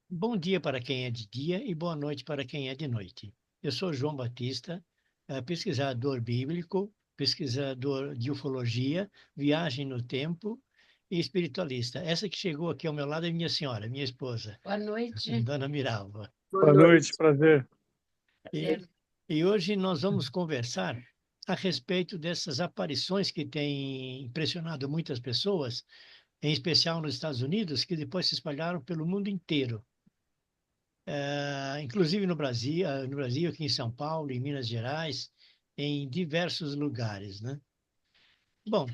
Bom dia para quem é de dia e boa noite para quem é de noite. Eu sou João Batista, pesquisador bíblico, pesquisador de ufologia, viagem no tempo e espiritualista. Essa que chegou aqui ao meu lado é minha senhora, minha esposa, Boa noite. Dona Miralva. Boa Boa noite, noite. prazer. E, Prazer. e hoje nós vamos conversar a respeito dessas aparições que têm impressionado muitas pessoas, em especial nos Estados Unidos, que depois se espalharam pelo mundo inteiro. Inclusive no Brasil, aqui em São Paulo, em Minas Gerais, em diversos lugares, né? Bom,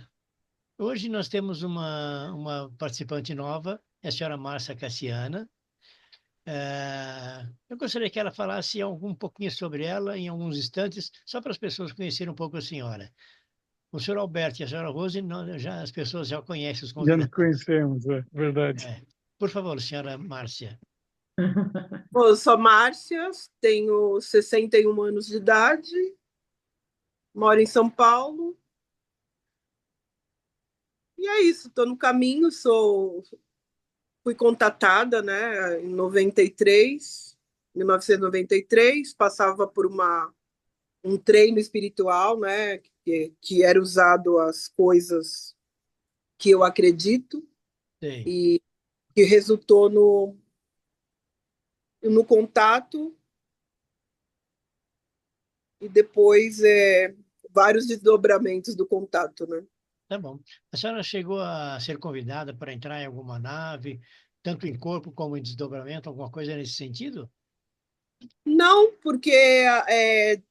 hoje nós temos uma participante nova, é a senhora Márcia Cassiana. Eu gostaria que ela falasse um pouquinho sobre ela em alguns instantes, só para as pessoas conhecerem um pouco a senhora. O senhor Alberto e a senhora Rose, as pessoas já conhecem os Já nos convidados. conhecemos, é verdade. Por favor, senhora Márcia. Bom, eu sou Márcia, tenho 61 anos de idade, moro em São Paulo. E é isso, estou no caminho, fui contatada, né, em 93, 1993, passava por um treino espiritual, né, que era usado as coisas que eu acredito Sim. e que resultou no contato e depois vários desdobramentos do contato, né? Tá bom. A senhora chegou a ser convidada para entrar em alguma nave, tanto em corpo como em desdobramento, alguma coisa nesse sentido? Não, porque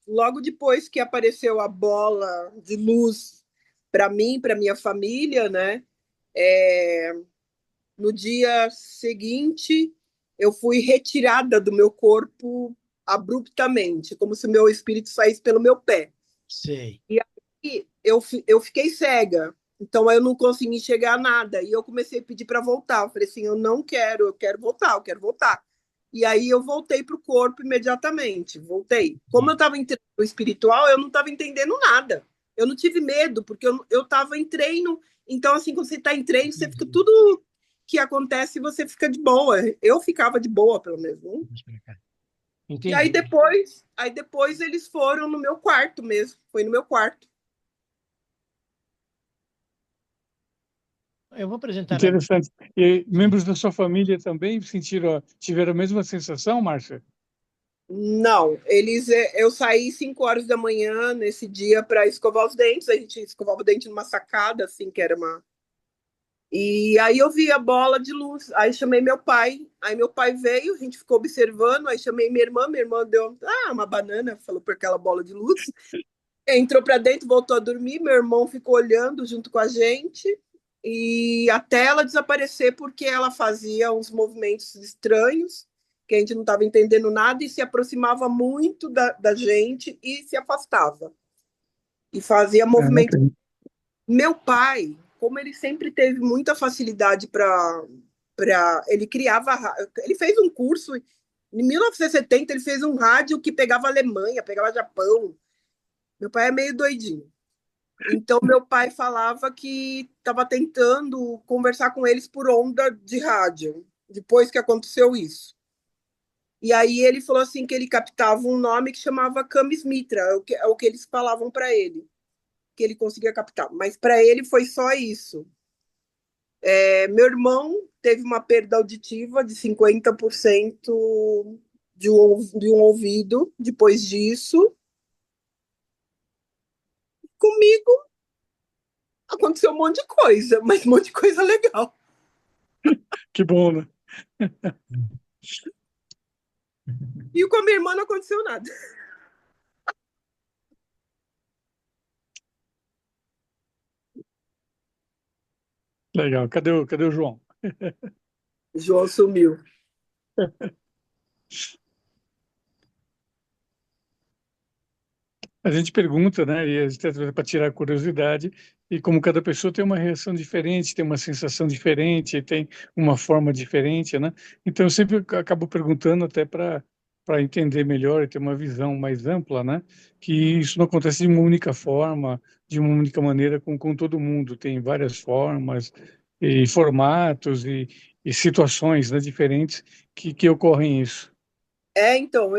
logo depois que apareceu a bola de luz para mim, para minha família, né? É, no dia seguinte, eu fui retirada do meu corpo abruptamente, como se o meu espírito saísse pelo meu pé. Sei. E aí eu fiquei cega, então eu não consegui enxergar nada. E eu comecei a pedir para voltar. Eu falei assim: eu não quero, eu quero voltar, eu quero voltar. E aí eu voltei para o corpo imediatamente, voltei. Como eu estava em treino espiritual, eu não estava entendendo nada. Eu não tive medo, porque eu estava em treino. Então, assim, quando você está em treino, você fica tudo que acontece, você fica de boa. Eu ficava de boa, pelo menos. Né? Vamos pra cá. E Entendi. aí depois eles foram no meu quarto mesmo. Foi no meu quarto. Eu vou apresentar a... Interessante. E membros da sua família também tiveram a mesma sensação, Márcia? Não, eu saí 5 horas da manhã nesse dia para escovar os dentes. A gente escovava o dente numa sacada, assim, que era uma. E aí eu vi a bola de luz. Aí chamei meu pai. Aí meu pai veio, a gente ficou observando. Aí chamei minha irmã deu uma banana, falou por aquela bola de luz. Entrou para dentro, voltou a dormir. Meu irmão ficou olhando junto com a gente. E até ela desaparecer, porque ela fazia uns movimentos estranhos, que a gente não estava entendendo nada, e se aproximava muito da gente e se afastava. E fazia movimento. Ok. Meu pai, como ele sempre teve muita facilidade ele criava, ele fez um curso em 1970, ele fez um rádio que pegava Alemanha, pegava Japão. Meu pai é meio doidinho. Então, meu pai falava que estava tentando conversar com eles por onda de rádio, depois que aconteceu isso. E aí ele falou assim que ele captava um nome que chamava Kamismitra, é o que eles falavam para ele, que ele conseguia captar. Mas para ele foi só isso. Meu irmão teve uma perda auditiva de 50% de um ouvido depois disso. Comigo aconteceu um monte de coisa, mas um monte de coisa legal. Que bom, né? E com a minha irmã não aconteceu nada. Legal. Cadê o João? João sumiu. A gente pergunta, né? E a gente para tirar a curiosidade, e como cada pessoa tem uma reação diferente, tem uma sensação diferente, tem uma forma diferente, né? Então eu sempre acabo perguntando até para entender melhor e ter uma visão mais ampla, né? Que isso não acontece de uma única forma, de uma única maneira com todo mundo. Tem várias formas, e formatos e situações, né, diferentes que ocorrem isso. Então,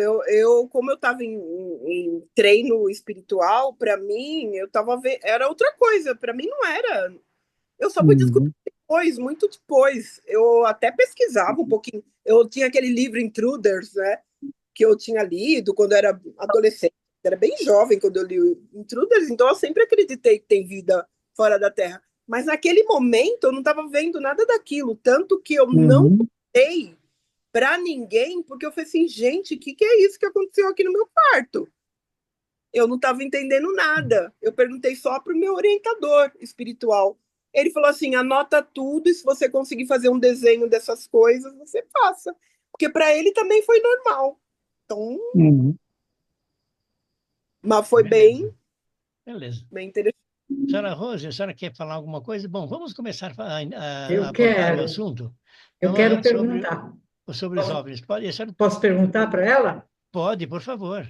como eu estava em treino espiritual, para mim, eu estava vendo, era outra coisa, para mim não era. Eu só fui descobrir Uhum. depois, muito depois. Eu até pesquisava um pouquinho. Eu tinha aquele livro Intruders, né? Que eu tinha lido quando eu era adolescente. Eu era bem jovem quando eu li o Intruders, então eu sempre acreditei que tem vida fora da Terra. Mas naquele momento eu não estava vendo nada daquilo, tanto que eu não Uhum. contei para ninguém, porque eu falei assim, gente, o que é isso que aconteceu aqui no meu quarto? Eu não estava entendendo nada. Eu perguntei só para o meu orientador espiritual. Ele falou assim: anota tudo e se você conseguir fazer um desenho dessas coisas, você faça. Porque para ele também foi normal. Então, Uhum. mas foi Beleza, bem, beleza. bem interessante. Senhora Rose, a senhora quer falar alguma coisa? Bom, vamos começar a Eu abordar o quero, assunto. eu Vamos lá quero perguntar. sobre os OVNIs. Pode, a senhora Posso perguntar para ela? pode, por favor.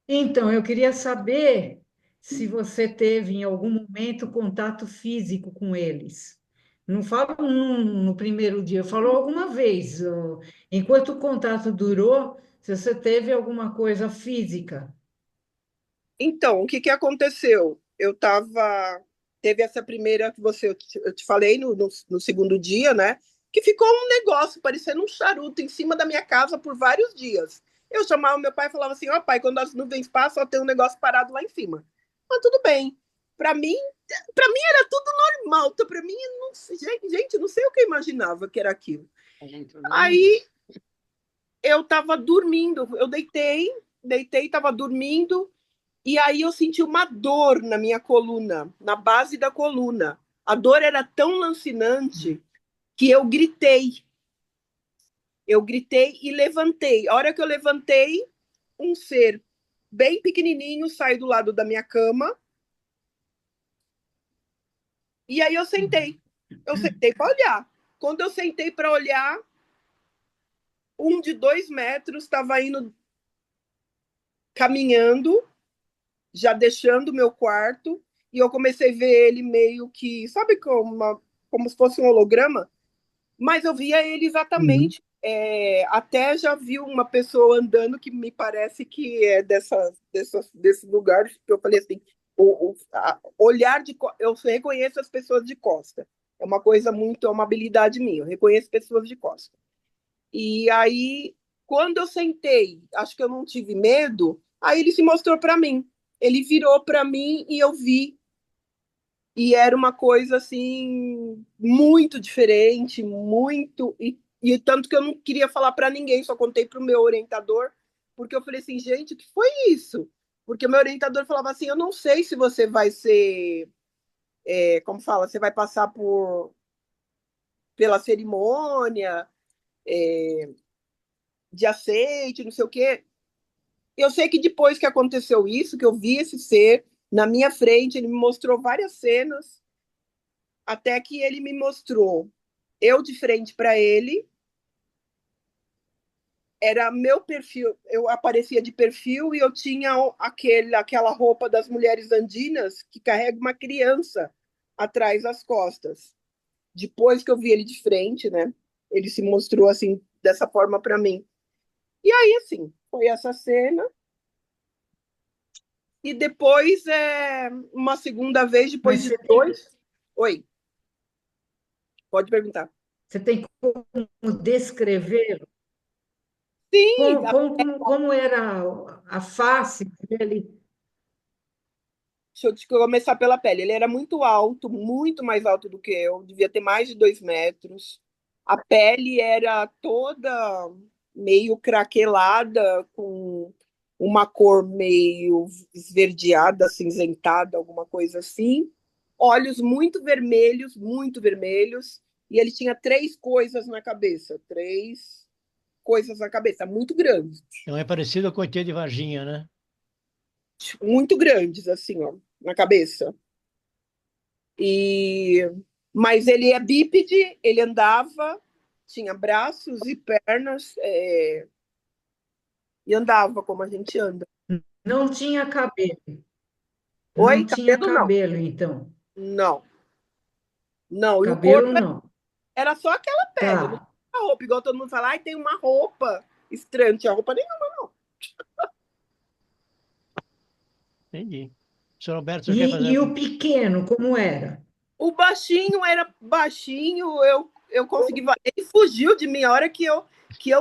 Então, eu queria saber se você teve em algum momento contato físico com eles. Não falo no primeiro dia, eu falo alguma vez. Enquanto o contato durou, se você teve alguma coisa física. Então, o que aconteceu? Eu estava. Teve essa primeira que eu te falei no segundo dia, né? Que ficou um negócio parecendo um charuto em cima da minha casa por vários dias. Eu chamava meu pai e falava assim: ó, pai, quando as nuvens passam, tem um negócio parado lá em cima. Mas tudo bem. Para mim, para mim era tudo normal. Então, para mim, não, gente, não sei o que eu imaginava que era aquilo. Aí eu estava dormindo, eu deitei, estava dormindo. E aí eu senti uma dor na minha coluna, na base da coluna. A dor era tão lancinante que eu gritei. Eu gritei e levantei. A hora que eu levantei, um ser bem pequenininho saiu do lado da minha cama. E aí eu sentei. Eu sentei para olhar. Quando eu sentei para olhar, um de 2 metros estava indo caminhando, já deixando o meu quarto. E eu comecei a ver ele meio que, sabe, como se fosse um holograma? Mas eu via ele Uhum. exatamente. Até já vi uma pessoa andando que me parece que é desse lugar, que eu falei assim, olhar eu reconheço as pessoas de costa. É uma coisa muito, é uma habilidade minha, eu reconheço pessoas de costa. E aí, quando eu sentei, acho que eu não tive medo, aí ele se mostrou para mim. Ele virou para mim e eu vi e era uma coisa assim muito diferente, muito e tanto que eu não queria falar para ninguém, só contei para o meu orientador, porque eu falei assim, gente, o que foi isso? Porque o meu orientador falava assim, eu não sei se você vai ser, como fala, você vai passar pela cerimônia de aceite, não sei o quê. Eu sei que depois que aconteceu isso, que eu vi esse ser na minha frente, ele me mostrou várias cenas até que ele me mostrou eu de frente para ele, era meu perfil, eu aparecia de perfil e eu tinha aquela roupa das mulheres andinas que carrega uma criança atrás das costas. Depois que eu vi ele de frente, né? Ele se mostrou assim dessa forma para mim. E aí assim, foi essa cena e depois uma segunda vez Mas depois de dois. Oi, pode perguntar. você tem como descrever Sim, como era a face dele? deixa eu começar pela pele. Ele era muito alto, muito mais alto do que eu, devia ter mais de 2 metros. A pele era toda meio craquelada, com uma cor meio esverdeada, acinzentada, alguma coisa assim. Olhos muito vermelhos. E ele tinha 3 coisas na cabeça, muito grandes. Então é parecido com o ET de Varginha, né? Muito grandes, assim, ó, na cabeça. E mas ele é bípede, ele andava, tinha braços e pernas, e andava como a gente anda. Não tinha cabelo. Oi, Não tinha cabelo não. cabelo, então. Não. Não, e o Cabelo corpo não. era só aquela pele, não Tá. tinha roupa, igual todo mundo fala, ai, tem uma roupa estranha, não tinha roupa nenhuma. Entendi. Senhor Roberto, quer fazer E algum... o pequeno, como era? O baixinho era baixinho, eu consegui. Ele fugiu de mim a hora que eu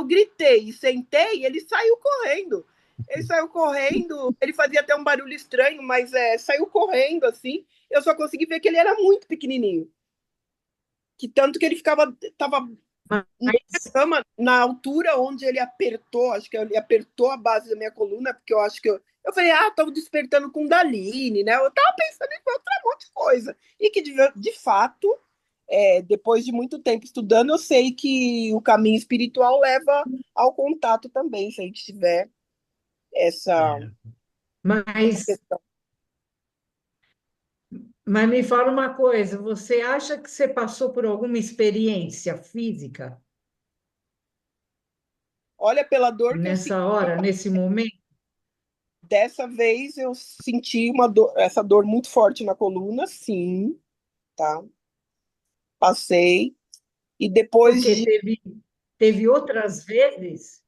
gritei e sentei, ele saiu correndo. Ele saiu correndo, ele fazia até um barulho estranho, mas saiu correndo assim. Eu só consegui ver que ele era muito pequenininho. Que tanto que ele tava na Mas, cama, na altura onde ele apertou, acho que ele apertou a base da minha coluna, porque eu acho que eu falei, tava despertando Kundalini, né? Eu tava pensando em outro monte de coisa. E que, de fato, depois de muito tempo estudando, eu sei que o caminho espiritual leva ao contato também, se a gente tiver essa É, mas, questão. mas me fala uma coisa, você acha que você passou por alguma experiência física Olha, pela dor que eu senti, nessa hora, nesse momento? dessa vez eu senti essa dor muito forte na coluna, sim, tá? Passei. E depois Porque teve outras vezes,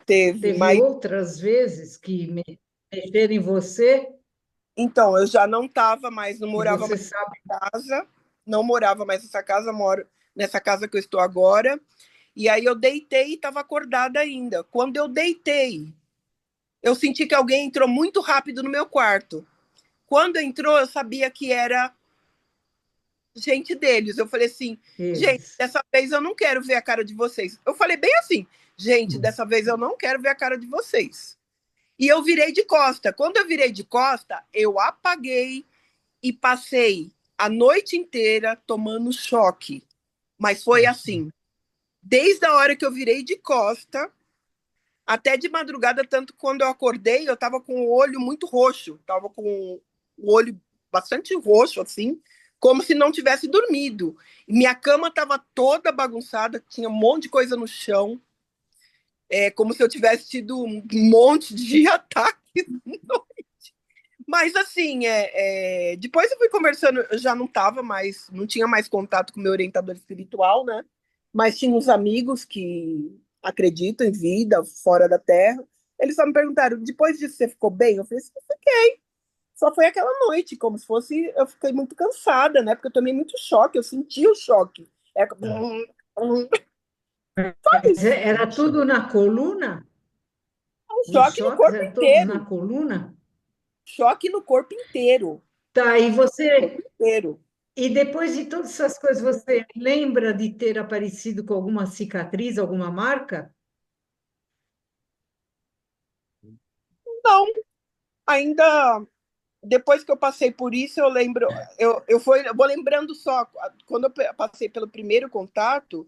teve teve mais. outras vezes que mexeram em você Então, eu já não estava mais, não e morava você mais sabe. nessa casa, não morava mais nessa casa, moro nessa casa que eu estou agora. E aí eu deitei e estava acordada ainda. Quando eu deitei, eu senti que alguém entrou muito rápido no meu quarto. Quando entrou, eu sabia que era gente deles. Eu falei assim, gente, Eles. dessa vez eu não quero ver a cara de vocês. Eu falei bem assim, gente, dessa vez eu não quero ver a cara de vocês. E eu virei de costa. Quando eu virei de costa, eu apaguei e passei a noite inteira tomando choque. Mas foi nossa, assim, desde a hora que eu virei de costa até de madrugada, tanto que quando eu acordei, eu estava com o olho muito roxo, estava com o olho bastante roxo, assim, como se não tivesse dormido. Minha cama estava toda bagunçada, tinha um monte de coisa no chão, como se eu tivesse tido um monte de ataque. Mas assim, depois eu fui conversando, eu já não tava mais, não tinha mais contato com o meu orientador espiritual, né? Mas tinha uns amigos que acreditam em vida fora da Terra. Eles só me perguntaram, depois disso você ficou bem? Eu falei assim, fiquei. Só foi aquela noite, como se fosse, eu fiquei muito cansada, né? Porque eu tomei muito choque, eu senti o choque. É, ah, só Mas isso. era tudo na coluna? Um Os choque no choques corpo eram todos na inteiro. coluna? Choque no corpo inteiro. Tá, e você. Inteiro. E depois de todas essas coisas, você lembra de ter aparecido com alguma cicatriz, alguma marca? Não, ainda depois que eu passei por isso, eu lembro, eu vou lembrando só, quando eu passei pelo primeiro contato,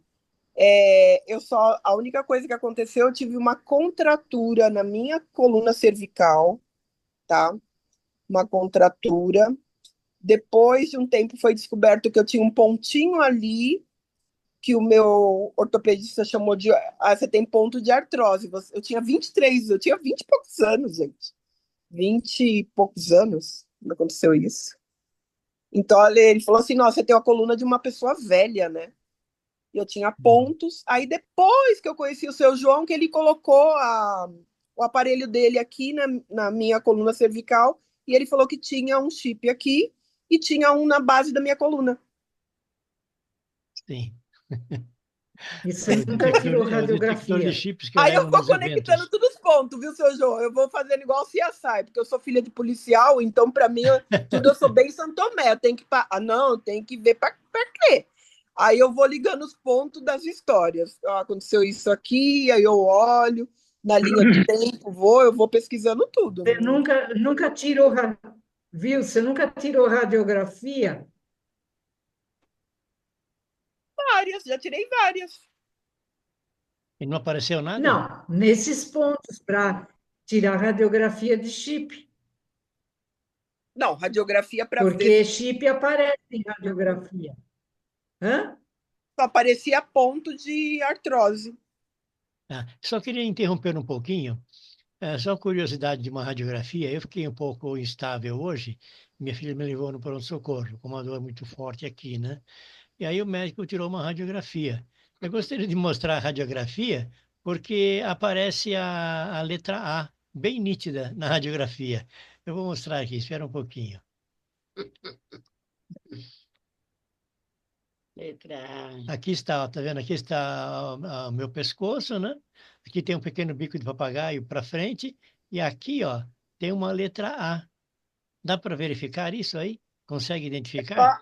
a única coisa que aconteceu, eu tive uma contratura na minha coluna cervical, tá? Uma contratura. Depois de um tempo foi descoberto que eu tinha um pontinho ali, que o meu ortopedista chamou de, você tem ponto de artrose. Eu tinha 23, eu tinha 20 e poucos anos, gente. 20 e poucos anos quando aconteceu isso. Então, ele falou assim: nossa, você tem a coluna de uma pessoa velha, né? E eu tinha pontos. Aí, depois que eu conheci o seu João, que ele colocou o aparelho dele aqui na minha coluna cervical, e ele falou que tinha um chip aqui e tinha um na base da minha coluna. sim. E você nunca tirou É o detector de radiografia? chips que eu Aí eu levo vou nos conectando eventos. todos os pontos, viu, seu João? Eu vou fazendo igual o CSI, porque eu sou filha de policial, então, para mim, tudo eu sou bem Santomé. Eu tenho que. Não, tem que ver para crer. Aí eu vou ligando os pontos das histórias. Aconteceu isso aqui, aí eu olho, na linha do tempo, eu vou pesquisando tudo. Você nunca tirou, viu? Você nunca tirou radiografia? Várias, já tirei várias. E não apareceu nada? Não, nesses pontos, para tirar radiografia de chip, Não, radiografia para ver porque chip aparece em radiografia. Hã? só aparecia ponto de artrose. Só queria interromper um pouquinho. Só curiosidade de uma radiografia. Eu fiquei um pouco instável hoje, Minha filha me levou no pronto-socorro, com uma dor muito forte aqui, né? E aí o médico tirou uma radiografia. Eu gostaria de mostrar a radiografia porque aparece a letra A, bem nítida na radiografia. Eu vou mostrar aqui, espera um pouquinho. Letra A. Aqui está, ó, tá vendo? Aqui está o meu pescoço, né? Aqui tem um pequeno bico de papagaio para frente e aqui, ó, tem uma letra A. Dá para verificar isso aí? Consegue identificar?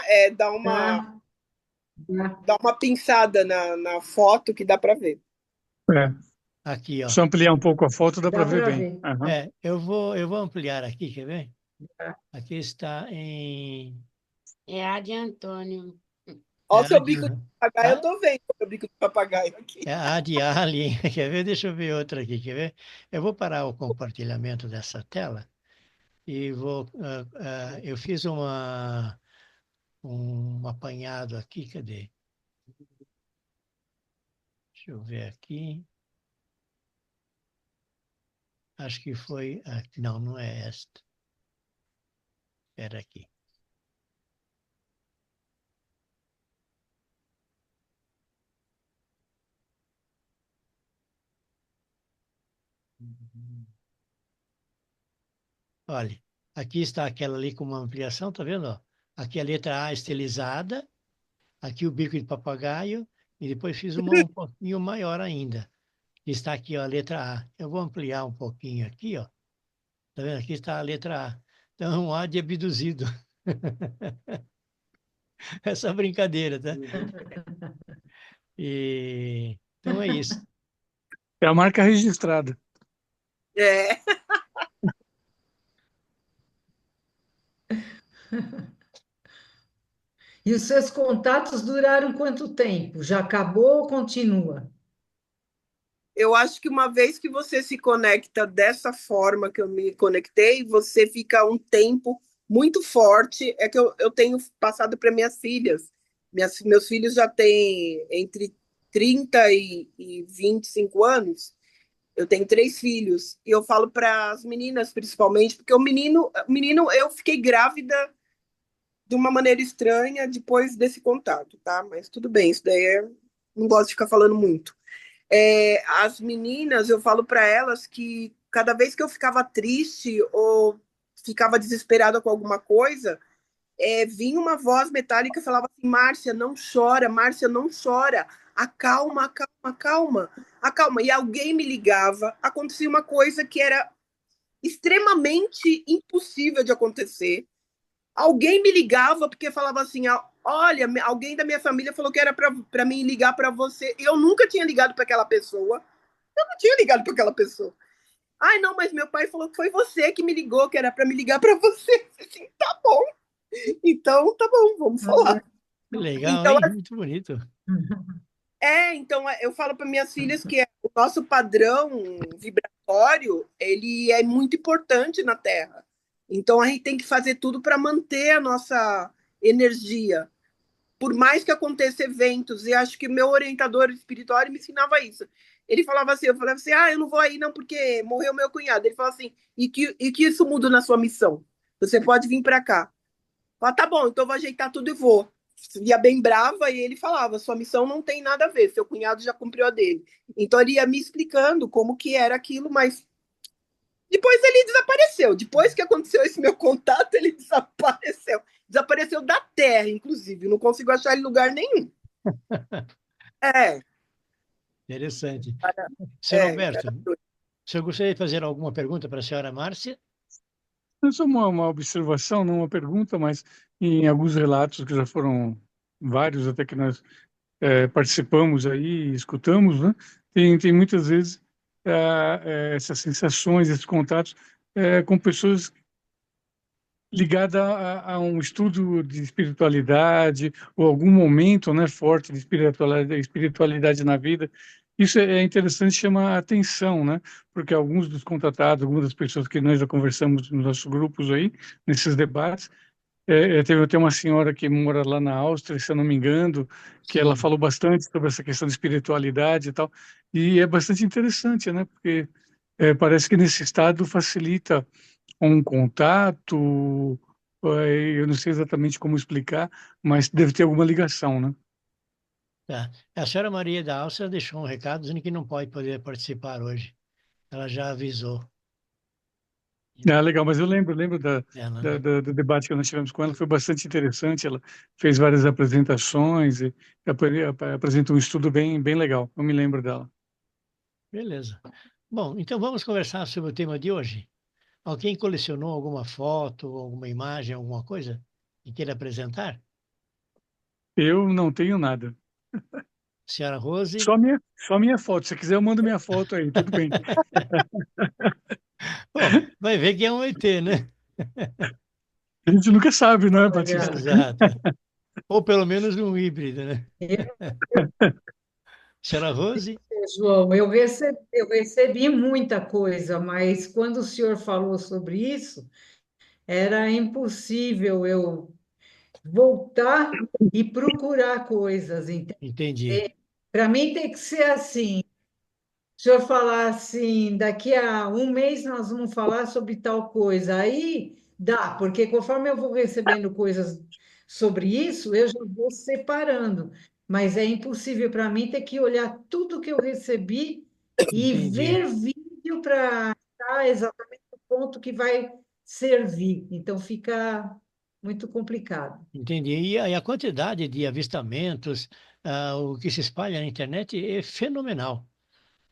É, dá Tá, tá. dá uma pinçada na foto que dá para ver. É. Aqui, ó. Só ampliar um pouco a foto, dá para Dá ver para bem. ver. Aham. Eu vou ampliar aqui, quer ver? Tá. Aqui está em. É A de Antônio. Olha É o seu A de, bico de papagaio, eu ah, tô vendo o seu bico de papagaio aqui. é A de Alien. Quer ver? Deixa eu ver outra aqui, quer ver? Eu vou parar o compartilhamento dessa tela e vou. Eu fiz um apanhado aqui, cadê? Deixa eu ver aqui. Acho que foi. Não, não é esta. Espera aqui. Olha, aqui está aquela ali com uma ampliação, tá vendo? Ó? Aqui a letra A estilizada, aqui o bico de papagaio, e depois fiz uma um pouquinho maior ainda. Está aqui ó, a letra A. Eu vou ampliar um pouquinho aqui, ó. Tá vendo? Aqui está a letra A. Então, é um A de abduzido. Essa brincadeira, tá? Então é isso. É a marca registrada. É, E os seus contatos duraram quanto tempo? Já acabou ou continua? eu acho que uma vez que você se conecta dessa forma que eu me conectei, você fica um tempo muito forte. É que eu tenho passado para minhas filhas. Meus filhos já têm entre 30 e 25 anos. Eu tenho três filhos. E eu falo para as meninas, principalmente, porque o menino, eu fiquei grávida de uma maneira estranha depois desse contato, tá? Mas tudo bem, isso daí não gosto de ficar falando muito. As meninas, eu falo para elas que cada vez que eu ficava triste ou ficava desesperada com alguma coisa, vinha uma voz metálica e falava assim: Márcia, não chora, acalma, acalma, acalma, acalma. E alguém me ligava, acontecia uma coisa que era extremamente impossível de acontecer. Alguém me ligava porque falava assim: olha, alguém da minha família falou que era para mim ligar para você. Eu nunca tinha ligado para aquela pessoa. Eu não tinha ligado para aquela pessoa. Ai, não, mas meu pai falou que foi você que me ligou, que era para me ligar para você. Assim, tá bom. Então, tá bom, vamos falar. Que legal, Então, hein? Muito bonito. então eu falo para minhas filhas que o nosso padrão vibratório, ele é muito importante na Terra. Então a gente tem que fazer tudo para manter a nossa energia. Por mais que aconteça eventos, e acho que meu orientador espiritual me ensinava isso. Ele falava assim, eu falava assim, eu não vou aí não porque morreu meu cunhado. Ele falava assim, e que isso muda na sua missão? Você pode vir para cá. Fala, tá bom, então eu vou ajeitar tudo e vou. Ia bem brava e ele falava, sua missão não tem nada a ver, seu cunhado já cumpriu a dele. Então ele ia me explicando como que era aquilo, mas depois ele desapareceu. Depois que aconteceu esse meu contato, ele desapareceu. Desapareceu da Terra, inclusive. Não consigo achar ele em lugar nenhum. É, Interessante. cara, Senhor é. Alberto, o senhor gostaria de fazer alguma pergunta para a senhora Márcia? Não é só uma observação, não uma pergunta, mas em alguns relatos que já foram vários até que nós participamos aí, escutamos, né? Tem muitas vezes essas sensações, esses contatos com pessoas ligadas a um estudo de espiritualidade ou algum momento, né, forte de espiritualidade na vida. Isso é interessante, chama a atenção, né? Porque alguns dos contatados, algumas das pessoas que nós já conversamos nos nossos grupos aí, nesses debates, teve até uma senhora que mora lá na Áustria, se eu não me engano, que ela Sim. falou bastante sobre essa questão de espiritualidade e tal, e é bastante interessante, né? Porque parece que nesse estado facilita um contato, eu não sei exatamente como explicar, mas deve ter alguma ligação, né? Tá. A senhora Maria da Alça deixou um recado dizendo que não pode poder participar hoje. Ela já avisou. Ah, legal, mas eu lembro Ela, né? do debate que nós tivemos com ela, foi bastante interessante, ela fez várias apresentações e apresentou um estudo bem legal, eu me lembro dela. Beleza. Bom, então vamos conversar sobre o tema de hoje. Alguém colecionou alguma foto, alguma imagem, alguma coisa que queira apresentar? Eu não tenho nada, Senhora Rose? só minha foto, se quiser eu mando minha foto aí, tudo bem. Bom, vai ver que é um ET, né? A gente nunca sabe, não é, Olha, Batista? Exato. Ou pelo menos um híbrido, né? eu, Senhora Rose? João, eu recebi muita coisa, mas quando o senhor falou sobre isso, era impossível eu voltar e procurar coisas. Entendi. Para mim tem que ser assim. Se eu falar assim, daqui a um mês nós vamos falar sobre tal coisa, aí dá, porque conforme eu vou recebendo coisas sobre isso, eu já vou separando. Mas é impossível para mim ter que olhar tudo que eu recebi e Entendi. ver vídeo para achar exatamente o ponto que vai servir. Então fica muito complicado. Entendi. E a quantidade de avistamentos, o que se espalha na internet é fenomenal.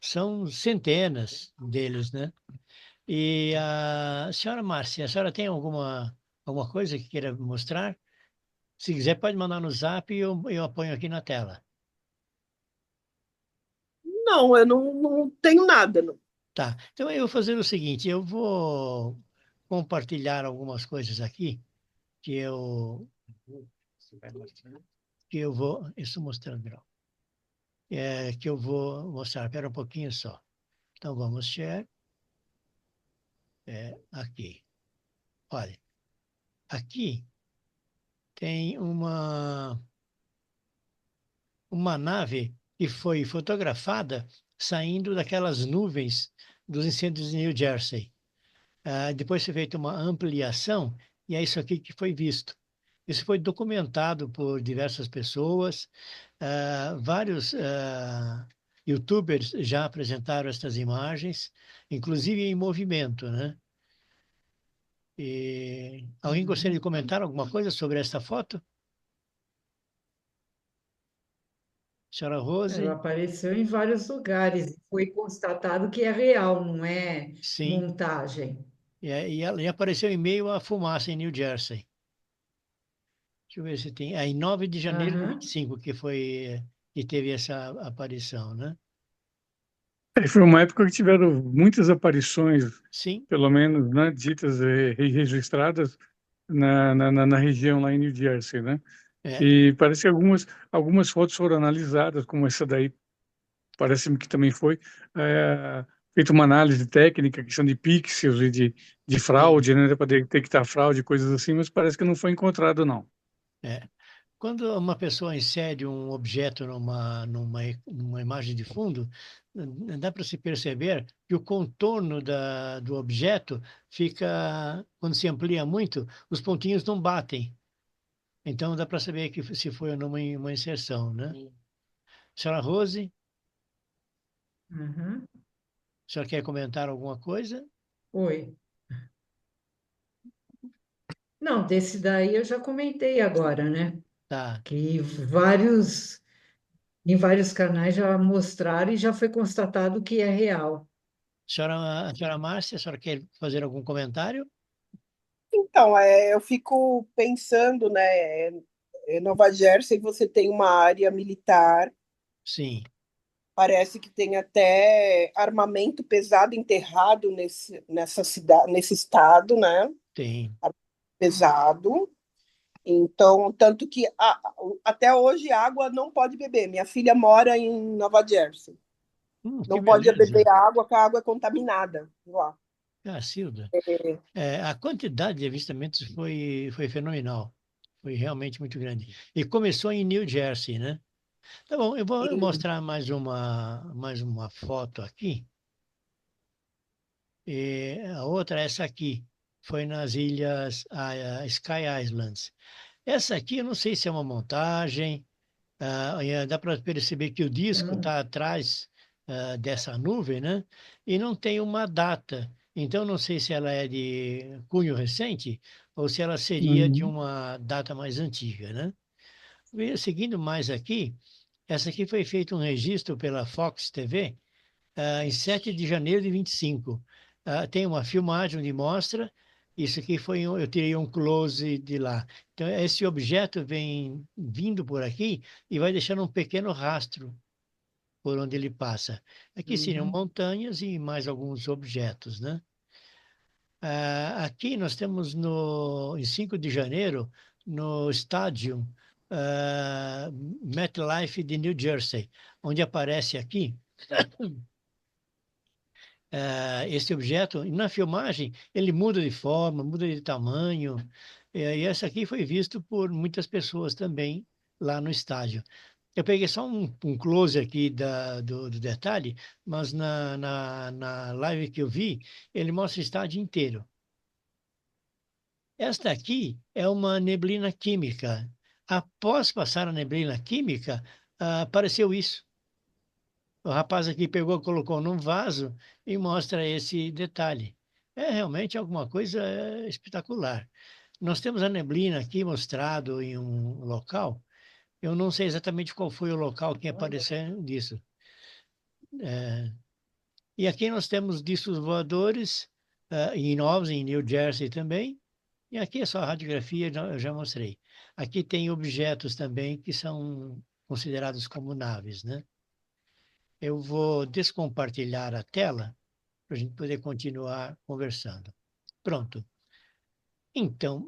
São centenas deles, né? E a senhora Márcia, a senhora tem alguma coisa que queira mostrar? Se quiser, pode mandar no zap e eu aponho aqui na tela. Não, eu não tenho nada. Não. Tá. Então eu vou fazer o seguinte, eu vou compartilhar algumas coisas aqui que eu estou mostrando, não. Que eu vou mostrar. Espera um pouquinho só. Então vamos share. Aqui. Olha, aqui tem uma nave que foi fotografada saindo daquelas nuvens dos incêndios de New Jersey. Depois foi feita uma ampliação e é isso aqui que foi visto. Isso foi documentado por diversas pessoas. Vários YouTubers já apresentaram estas imagens, inclusive em movimento, né? E alguém gostaria de comentar alguma coisa sobre esta foto? Senhora Ela Rose? apareceu em vários lugares. Foi constatado que é real, não é Sim. montagem. E apareceu em meio à fumaça em New Jersey. Deixa eu ver se tem. Em 9 de janeiro de Aham. 25 que teve essa aparição, né? Foi uma época que tiveram muitas aparições, Sim, pelo menos, né, ditas e registradas na região lá em New Jersey, né? é, E parece que algumas fotos foram analisadas, como essa daí, parece-me que também foi feita uma análise técnica, questão de pixels e de sim, fraude, né, para detectar fraude, coisas assim, mas parece que não foi encontrado, não. é. Quando uma pessoa insere um objeto numa imagem de fundo, dá para se perceber que o contorno do objeto fica, quando se amplia muito, os pontinhos não batem. Então dá para saber que se foi ou não uma inserção, né? Senhora Rose, Aham. a senhora quer comentar alguma coisa? Oi. Não, desse daí eu já comentei agora, né? Tá. Que em vários canais já mostraram e já foi constatado que é real. A senhora Márcia, a senhora quer fazer algum comentário? Então, eu fico pensando, né? Nova Jersey, você tem uma área militar, Sim, parece que tem até armamento pesado enterrado nessa cidade, nesse estado, né? tem. Pesado. Então, tanto que até hoje água não pode beber. Minha filha mora em Nova Jersey. Que Não pode beber beleza. água, porque a água é contaminada lá. Cacilda. É, A quantidade de avistamentos foi fenomenal. Foi realmente muito grande. E começou em New Jersey, né? Tá bom, eu vou mostrar mais uma foto aqui. E a outra é essa aqui. foi nas ilhas Sky Islands. Essa aqui, eu não sei se é uma montagem, dá para perceber que o disco está atrás dessa nuvem, né? E não tem uma data. Então, não sei se ela é de cunho recente ou se ela seria de Uhum. uma data mais antiga, né? Seguindo mais aqui, essa aqui foi feito um registro pela Fox TV, em 7 de janeiro de 25. Tem uma filmagem onde mostra, isso aqui foi, eu tirei um close de lá. Então, esse objeto vem vindo por aqui e vai deixando um pequeno rastro por onde ele passa. Aqui seriam Uhum. montanhas e mais alguns objetos, né? Aqui nós temos em 5 de janeiro, no estádio MetLife de New Jersey, onde aparece aqui esse objeto. E na filmagem, ele muda de forma, muda de tamanho. E essa aqui foi visto por muitas pessoas também lá no estádio. Eu peguei só um close aqui do detalhe, mas na live que eu vi, ele mostra o estádio inteiro. Esta aqui é uma neblina química. Após passar a neblina química, apareceu isso. O rapaz aqui pegou, colocou num vaso e mostra esse detalhe. É realmente alguma coisa espetacular. Nós temos a neblina aqui mostrado em um local. Eu não sei exatamente qual foi o local que apareceu disso. É, e aqui nós temos discos voadores em novos, em New Jersey também. E aqui é só a radiografia, eu já mostrei. Aqui tem objetos também que são considerados como naves, né? Eu vou descompartilhar a tela para a gente poder continuar conversando. Pronto. Então,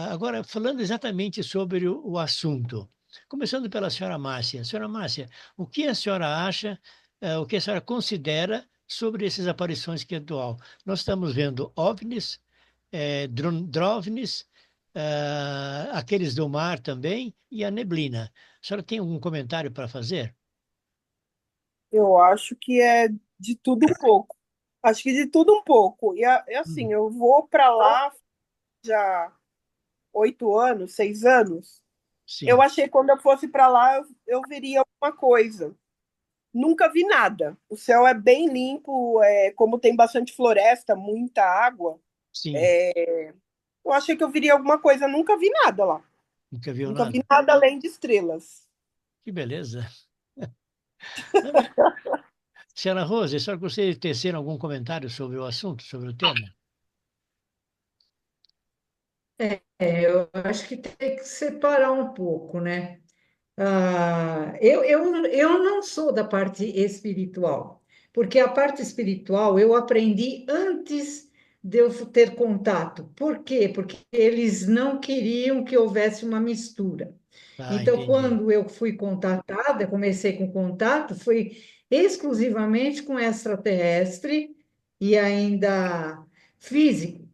agora falando exatamente sobre o assunto, começando pela senhora Márcia. Senhora Márcia, o que a senhora acha, o que a senhora considera sobre essas aparições que é atual? Nós estamos vendo OVNIs, DROVNIs, aqueles do mar também e a neblina. A senhora tem algum comentário para fazer? Eu acho que é de tudo um pouco. Acho que de tudo um pouco. E assim, Hum, eu vou para lá já 8 anos, 6 anos. Eu sim, achei que quando eu fosse para lá eu veria alguma coisa. Nunca vi nada. O céu é bem limpo, como tem bastante floresta, muita água. sim, é, eu achei que eu viria alguma coisa. Nunca vi nada lá. nunca viu Nunca vi nada? nada além de estrelas. Que beleza. Senhora Rose, a senhora gostaria de tecer algum comentário sobre o assunto, sobre o tema? Eu acho que tem que separar um pouco, né? Eu não sou da parte espiritual, porque a parte espiritual eu aprendi antes de eu ter contato. Por quê? Porque eles não queriam que houvesse uma mistura. Ah, Então, entendi. quando eu fui contatada, comecei com contato, foi exclusivamente com extraterrestre e ainda físico.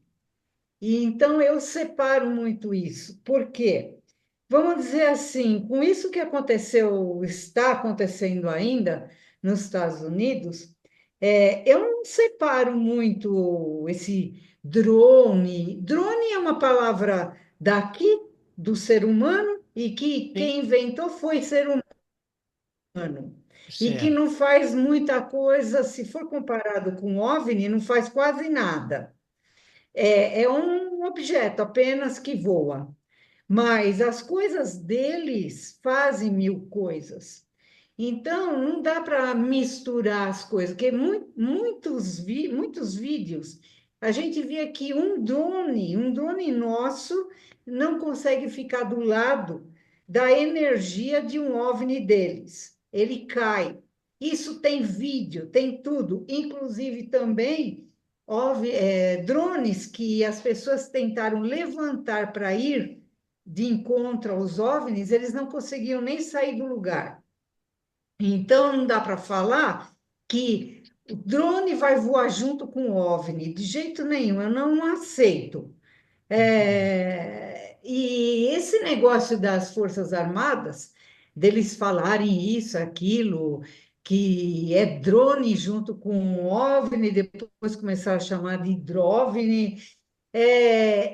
E então eu separo muito isso. Por quê? Vamos dizer assim, com isso que aconteceu, está acontecendo ainda nos Estados Unidos, eu não separo muito esse drone. Drone é uma palavra daqui, do ser humano, e que Sim, quem inventou foi ser humano. E que certo. não faz muita coisa, se for comparado com OVNI, não faz quase nada. É um objeto apenas que voa. Mas as coisas deles fazem mil coisas. Então, não dá para misturar as coisas, porque muitos vídeos, a gente vê que um drone nosso, não consegue ficar do lado da energia de um OVNI deles. Ele cai. Isso tem vídeo, tem tudo, inclusive também drones que as pessoas tentaram levantar para ir de encontro aos OVNIs, eles não conseguiam nem sair do lugar. Então, não dá para falar que o drone vai voar junto com o OVNI, de jeito nenhum, eu não aceito. Entendi. E esse negócio das Forças Armadas, deles falarem isso, aquilo, que é drone junto com o OVNI, depois começaram a chamar de DROVNI,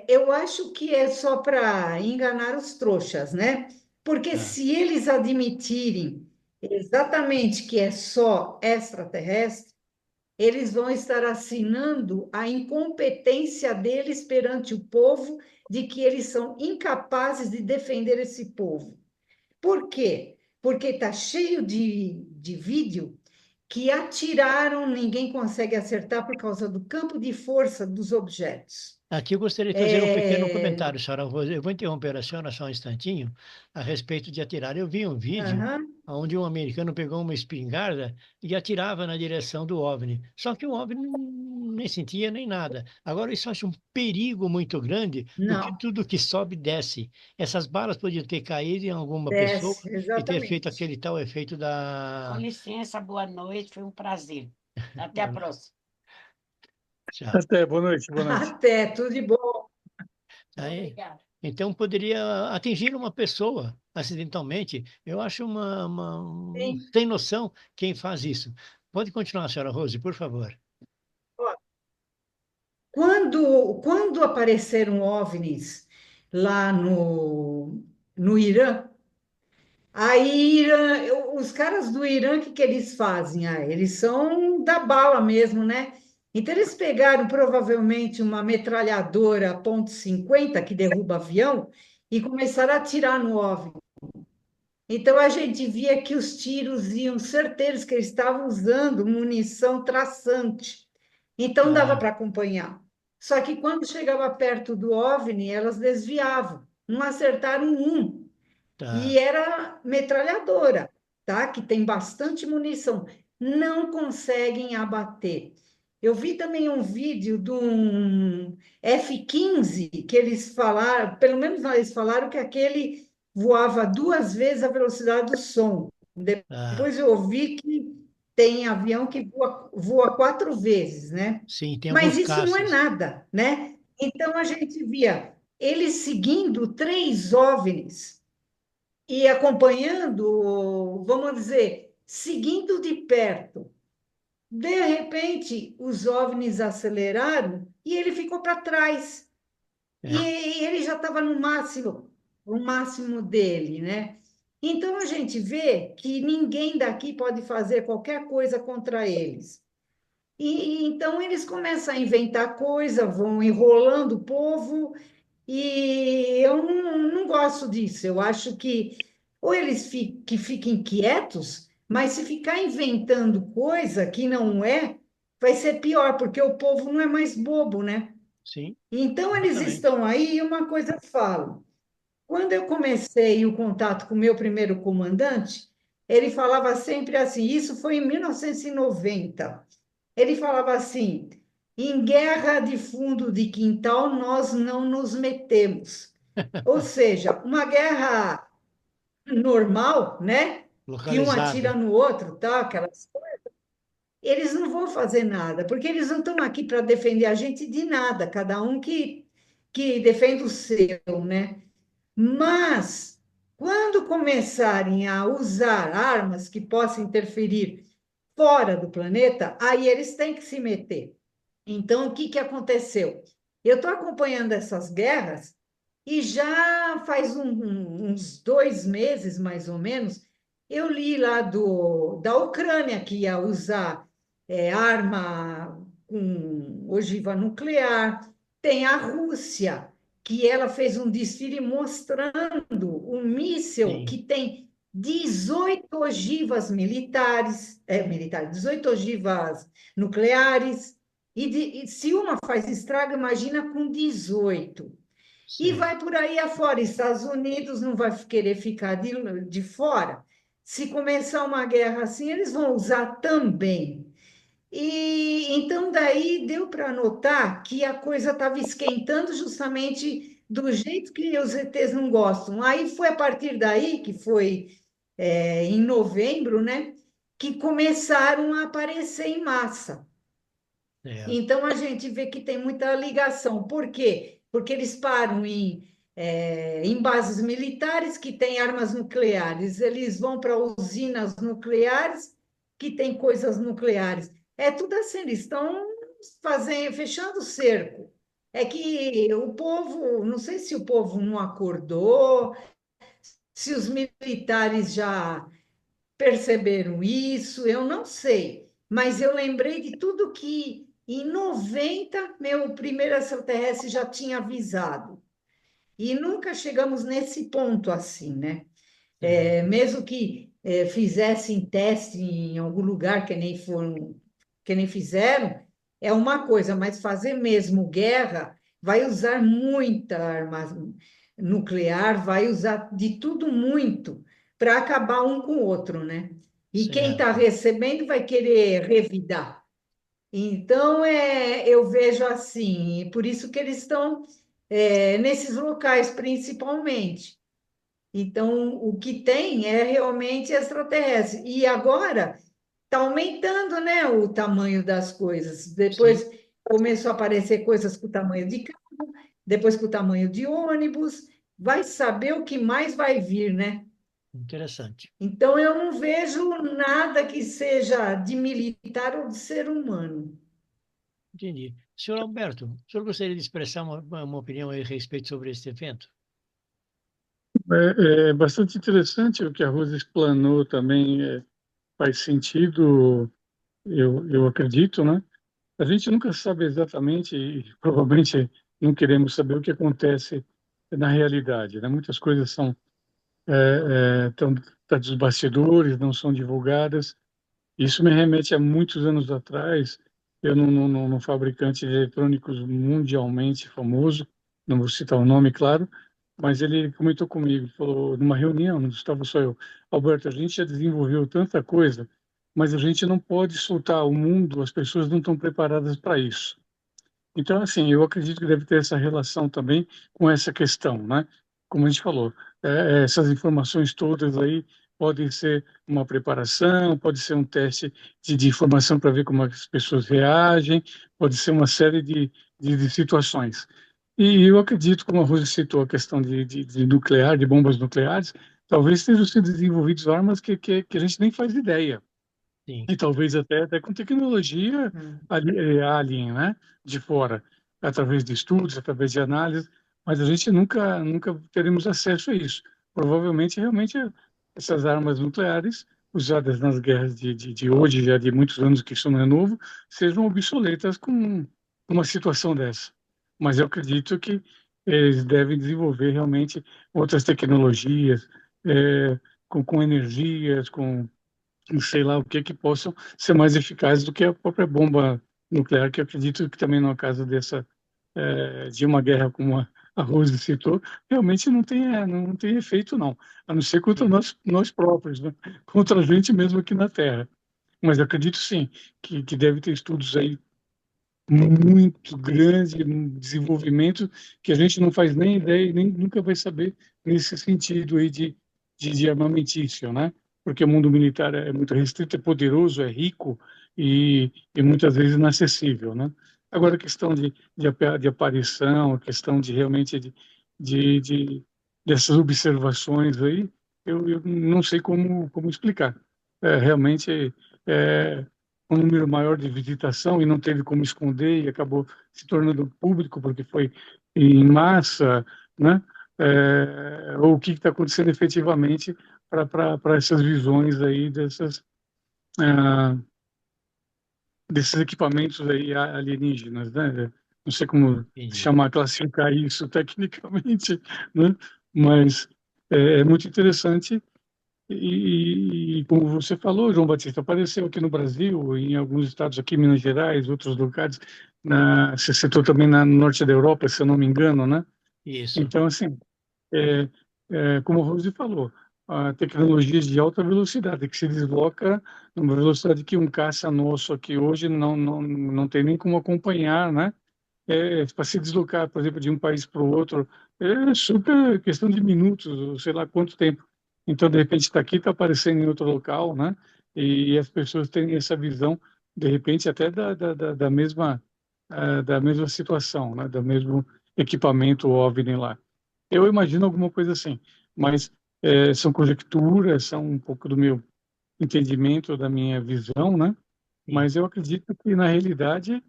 Eu acho que é só para enganar os trouxas, né? Porque Ah, se eles admitirem exatamente que é só extraterrestre, eles vão estar assinando a incompetência deles perante o povo, de que eles são incapazes de defender esse povo. Por quê? Porque está cheio de vídeo que atiraram, ninguém consegue acertar por causa do campo de força dos objetos. aqui eu gostaria de fazer um pequeno comentário, senhora Rosa. Eu vou interromper a senhora só um instantinho a respeito de atirar. Eu vi um vídeo Aham, onde um americano pegou uma espingarda e atirava na direção do OVNI. Só que o OVNI nem sentia nem nada. Agora, isso eu acho um perigo muito grande, porque não, tudo que sobe desce. Essas balas podiam ter caído em alguma pessoa desce, e ter feito exatamente. aquele tal efeito Com da. licença, boa noite, foi um prazer. Até a próxima. Tchau. Até, boa noite, boa noite. Até, tudo de bom. Aí, Obrigada. então poderia atingir uma pessoa acidentalmente. Eu acho Sim. sem noção quem faz isso. Pode continuar, senhora Rose, por favor. Ó, quando apareceram OVNIs lá no Irã, aí os caras do Irã, o que eles fazem? Eles são da bala mesmo, né? Então eles pegaram provavelmente uma metralhadora .50 que derruba avião e começaram a atirar no OVNI. Então a gente via que os tiros iam certeiros, que eles estavam usando munição traçante. Então dava Ah, para acompanhar. Só que quando chegava perto do OVNI, elas desviavam. Não acertaram um. E tá. era metralhadora, tá? Que tem bastante munição. Não conseguem abater. Eu vi também um vídeo de um F-15 que eles falaram, pelo menos eles falaram que aquele voava 2 vezes a velocidade do som. Ah, Depois eu ouvi que tem avião que voa 4 vezes, né? sim, tem Mas alguns isso não é caças. nada, né? Então a gente via eles seguindo 3 OVNIs e acompanhando, vamos dizer, seguindo de perto. De repente, os OVNIs aceleraram e ele ficou para trás. E É, ele já estava no máximo, o máximo dele, né? Então a gente vê que ninguém daqui pode fazer qualquer coisa contra eles. E então eles começam a inventar coisa, vão enrolando o povo, e eu não gosto disso. Eu acho que ou eles que fiquem quietos, mas se ficar inventando coisa que não é, vai ser pior, porque o povo não é mais bobo, né? sim, Então eles exatamente. estão aí e uma coisa eu falo. Quando eu comecei o contato com o meu primeiro comandante, ele falava sempre assim, isso foi em 1990. Ele falava assim: em guerra de fundo de quintal nós não nos metemos. Ou seja, uma guerra normal, né? Que um atira Localizada. no outro, tá? Aquelas, eles não vão fazer nada, porque eles não estão aqui para defender a gente de nada, cada um que defende o seu, né? Mas, quando começarem a usar armas que possam interferir fora do planeta, aí eles têm que se meter. Então, o que que aconteceu? Eu estou acompanhando essas guerras e já faz uns 2 meses, mais ou menos, eu li lá da Ucrânia que ia usar arma com ogiva nuclear. Tem a Rússia, que ela fez um desfile mostrando um míssil Sim, que tem 18 ogivas militares, 18 ogivas nucleares, e se uma faz estrago, imagina com 18. E sim. vai por aí afora. Estados Unidos não vai querer ficar de fora. Se começar uma guerra assim, eles vão usar também. E então daí deu para notar que a coisa estava esquentando justamente do jeito que os ETs não gostam. Aí foi a partir daí, que foi em novembro, né, que começaram a aparecer em massa. É. Então a gente vê que tem muita ligação. Por quê? Porque eles param em bases militares que têm armas nucleares, eles vão para usinas nucleares que têm coisas nucleares. É tudo assim, eles estão fechando o cerco. É que o povo, não sei se o povo não acordou, se os militares já perceberam isso, eu não sei. Mas eu lembrei de tudo que em 90 meu primeiro extraterrestre já tinha avisado. E nunca chegamos nesse ponto assim, né? Mesmo que fizessem teste em algum lugar que nem fizeram, é uma coisa, mas fazer mesmo guerra vai usar muita arma nuclear, vai usar de tudo muito para acabar um com o outro, né? E quem está Certo. recebendo vai querer revidar. Então, eu vejo assim, e por isso que eles estão nesses locais principalmente. Então, o que tem é realmente extraterrestre. E agora está aumentando, né, o tamanho das coisas. Sim, Depois começou a aparecer coisas com o tamanho de carro, depois com o tamanho de ônibus. Vai saber o que mais vai vir, né? interessante. Então, eu não vejo nada que seja de militar ou de ser humano. Entendi. Senhor Alberto, o senhor gostaria de expressar uma opinião a respeito sobre este evento? É bastante interessante o que a Rosa explanou também, faz sentido, eu acredito, né? A gente nunca sabe exatamente, e provavelmente não queremos saber o que acontece na realidade, né? Muitas coisas são estão tá dos bastidores, não são divulgadas. Isso me remete a muitos anos atrás, eu num fabricante de eletrônicos mundialmente famoso, não vou citar o nome, claro, mas ele comentou comigo, falou, numa reunião, não estava só eu, Alberto, a gente já desenvolveu tanta coisa, mas a gente não pode soltar o mundo, as pessoas não estão preparadas para isso. Então, assim, eu acredito que deve ter essa relação também com essa questão, né? Como a gente falou, essas informações todas aí podem ser uma preparação, pode ser um teste de informação para ver como as pessoas reagem, pode ser uma série de situações. E eu acredito, como a Rose citou a questão de nuclear, de bombas nucleares, talvez estejam sendo desenvolvidas armas que a gente nem faz ideia. Sim. E talvez até com tecnologia alien, né? De fora, através de estudos, através de análise, mas a gente nunca teremos acesso a isso. Provavelmente, realmente, essas armas nucleares, usadas nas guerras de hoje, já de muitos anos, que isso não é novo, sejam obsoletas com uma situação dessa. Mas eu acredito que eles devem desenvolver realmente outras tecnologias, com energias, com sei lá o que possam ser mais eficazes do que a própria bomba nuclear, que eu acredito que também no caso dessa de uma guerra como a Rose citou, realmente não tem efeito não, a não ser contra Sim. nós próprios, né? Contra a gente mesmo aqui na Terra. Mas eu acredito sim que deve ter estudos aí muito grandes, um desenvolvimento que a gente não faz nem ideia e nem nunca vai saber nesse sentido aí de armamentício, né? Porque o mundo militar é muito restrito, é poderoso, é rico e muitas vezes inacessível, né? Agora, a questão de aparição, a questão de realmente dessas observações aí, eu não sei como explicar. Realmente, é, um número maior de visitação e não teve como esconder e acabou se tornando público porque foi em massa, né? Ou o que está acontecendo efetivamente para essas visões aí ah, desses equipamentos aí alienígenas, né? Não sei como Entendi. chamar, classificar isso tecnicamente, né? Mas é muito interessante e como você falou, João Batista, apareceu aqui no Brasil, em alguns estados aqui, Minas Gerais, outros lugares, você citou também no norte da Europa, se eu não me engano, né? Isso. Então, assim, é, como o Rose falou, a tecnologia de alta velocidade, que se desloca numa velocidade que um caça nosso aqui hoje não tem nem como acompanhar, né? Para se deslocar, por exemplo, de um país para o outro, é super questão de minutos, ou sei lá quanto tempo. Então, de repente, está aqui, está aparecendo em outro local, né? E as pessoas têm essa visão, de repente, até da mesma situação, né? Do mesmo equipamento OVNI lá. Eu imagino alguma coisa assim, mas são conjecturas, são um pouco do meu entendimento, da minha visão, né? Sim. Mas eu acredito que, na realidade,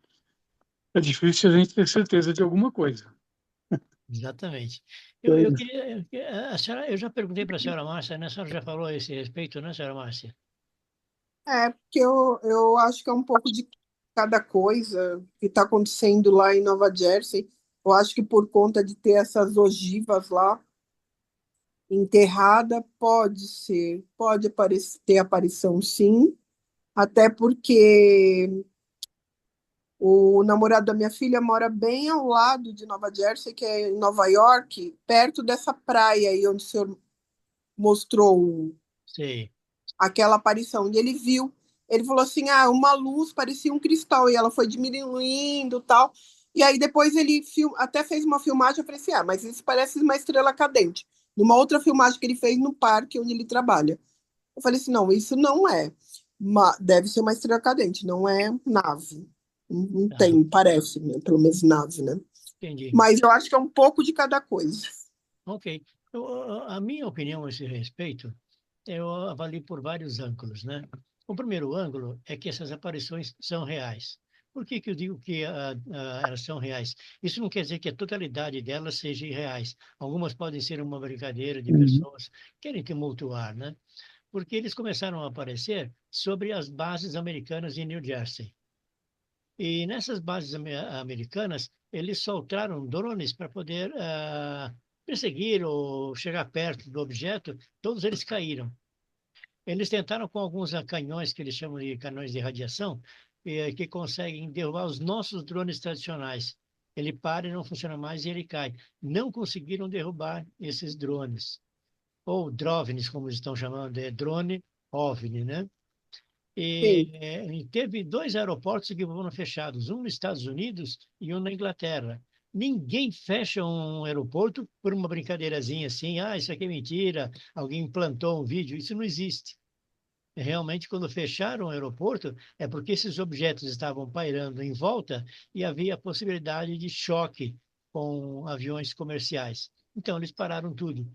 É difícil a gente ter certeza de alguma coisa. Exatamente. Eu, É eu isso. queria, eu já perguntei para a senhora Márcia, né? A senhora já falou a esse respeito, né, senhora Márcia? É, porque eu acho que é um pouco de cada coisa que está acontecendo lá em Nova Jersey. Eu acho que por conta de ter essas ogivas lá enterrada, pode ser, pode ter aparição sim, até porque o namorado da minha filha mora bem ao lado de Nova Jersey, que é em Nova York, perto dessa praia aí onde o senhor mostrou Sei. aquela aparição. E ele viu, ele falou assim, ah, uma luz parecia um cristal, e ela foi diminuindo tal. E aí depois ele até fez uma filmagem, eu falei assim, ah, mas isso parece uma estrela cadente. Numa outra filmagem que ele fez no parque onde ele trabalha. Eu falei assim, não, isso não é. Deve ser uma estrela cadente, não é nave. Não Ah, tem, parece, né? Pelo menos nave, né? entendi. Mas eu acho que é um pouco de cada coisa. Ok. A minha opinião a esse respeito, eu avalio por vários ângulos, né? O primeiro ângulo é que essas aparições são reais. Por que que eu digo que elas são reais? Isso não quer dizer que a totalidade delas sejam reais. Algumas podem ser uma brincadeira de Uhum. pessoas que querem tumultuar, né? Porque eles começaram a aparecer sobre as bases americanas em New Jersey. E nessas bases americanas, eles soltaram drones para poder perseguir ou chegar perto do objeto. Todos eles caíram. Eles tentaram com alguns canhões, que eles chamam de canhões de radiação, que conseguem derrubar os nossos drones tradicionais. Ele para e não funciona mais e ele cai. Não conseguiram derrubar esses drones, ou DROVNs, como eles estão chamando, é drone OVNI, né? Sim, E teve dois aeroportos que foram fechados, um nos Estados Unidos e um na Inglaterra. Ninguém fecha um aeroporto por uma brincadeirazinha assim, ah, isso aqui é mentira, alguém implantou um vídeo, isso não existe. Realmente, quando fecharam o aeroporto, é porque esses objetos estavam pairando em volta e havia a possibilidade de choque com aviões comerciais. Então, eles pararam tudo.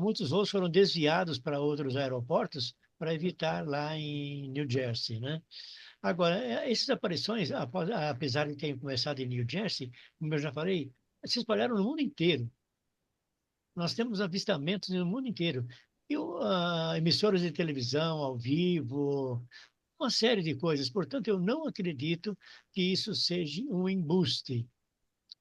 Muitos voos foram desviados para outros aeroportos para evitar lá em New Jersey, né? Agora, essas aparições, apesar de terem começado em New Jersey, como eu já falei, se espalharam no mundo inteiro. Nós temos avistamentos no mundo inteiro. E emissoras de televisão ao vivo, uma série de coisas. Portanto, eu não acredito que isso seja um embuste,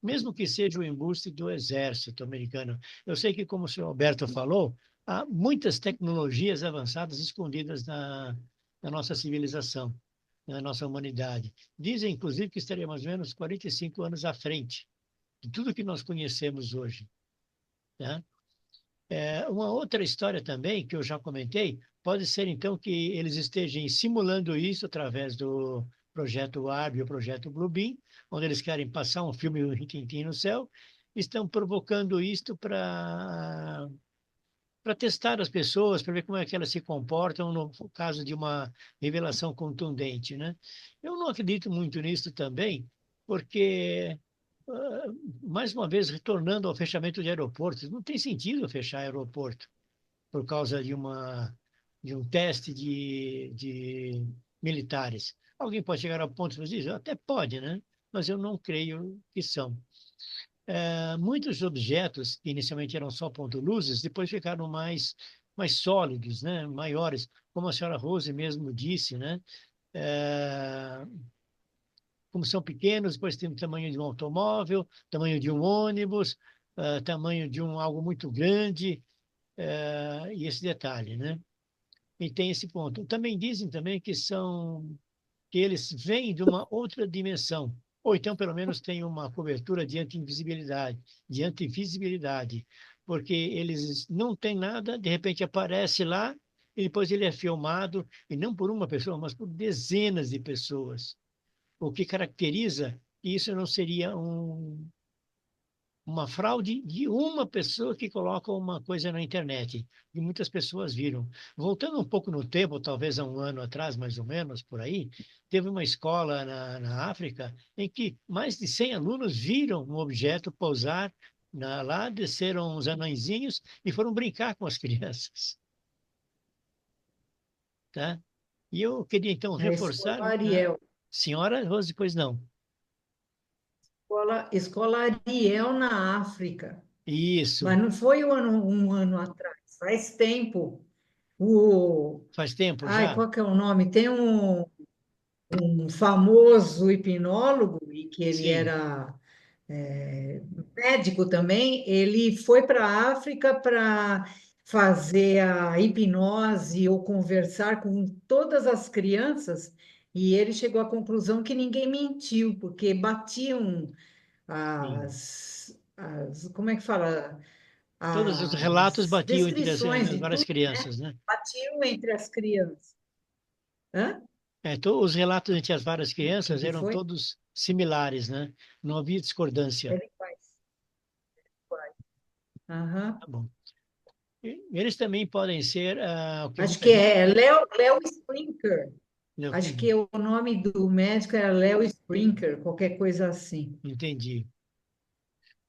mesmo que seja um embuste do exército americano. Eu sei que, como o senhor Alberto falou, há muitas tecnologias avançadas escondidas na nossa civilização, na nossa humanidade. Dizem, inclusive, que estaria mais ou menos 45 anos à frente de tudo que nós conhecemos hoje. Né? Uma outra história também, que eu já comentei, pode ser então que eles estejam simulando isso através do projeto Arb e o projeto Bluebeam, onde eles querem passar um filme do Rin-Tin no céu, estão provocando isto para testar as pessoas, para ver como é que elas se comportam no caso de uma revelação contundente, né? Eu não acredito muito nisso também, porque ah, mais uma vez, retornando ao fechamento de aeroportos, não tem sentido fechar aeroporto por causa de um teste de militares. Alguém pode chegar ao ponto de dizer, isso? Até pode, né? Mas eu não creio que são. Muitos objetos que inicialmente eram só ponto-luzes, depois ficaram mais sólidos, né? Maiores, como a senhora Rose mesmo disse, né? É, como são pequenos, depois tem o tamanho de um automóvel, tamanho de um ônibus, tamanho de um algo muito grande, e esse detalhe, né? E tem esse ponto. Também dizem também que eles vêm de uma outra dimensão, ou então pelo menos tem uma cobertura de antivisibilidade, porque eles não têm nada, de repente aparece lá e depois ele é filmado e não por uma pessoa, mas por dezenas de pessoas. O que caracteriza que isso não seria uma fraude de uma pessoa que coloca uma coisa na internet, e muitas pessoas viram. Voltando um pouco no tempo, talvez há um ano atrás, mais ou menos, por aí, teve uma escola na África em que mais de 100 alunos viram um objeto pousar lá, desceram os anõezinhos e foram brincar com as crianças. Tá? E eu queria, então, A escola reforçar. Ariel. Senhora Rose, pois não. Escola Ariel na África. Isso, Mas não foi um ano atrás, faz tempo. O, faz tempo ai, já? qual que é o nome? Tem um famoso hipnólogo, e que ele Sim, era médico também, ele foi para a África para fazer a hipnose ou conversar com todas as crianças, e ele chegou à conclusão que ninguém mentiu, porque batiam sim. como é que fala? Todos os relatos As batiam entre descrições as e várias tudo crianças, né? batiam entre as crianças. Hã? Os relatos entre as várias O crianças que eram foi? todos similares, né? Não havia discordância. Ele faz. Aham. Tá bom. Eles também podem ser o que Acho muita que gente. é Léo Sprinker. Eu Acho que o nome do médico era Léo Sprinker, qualquer coisa assim. entendi.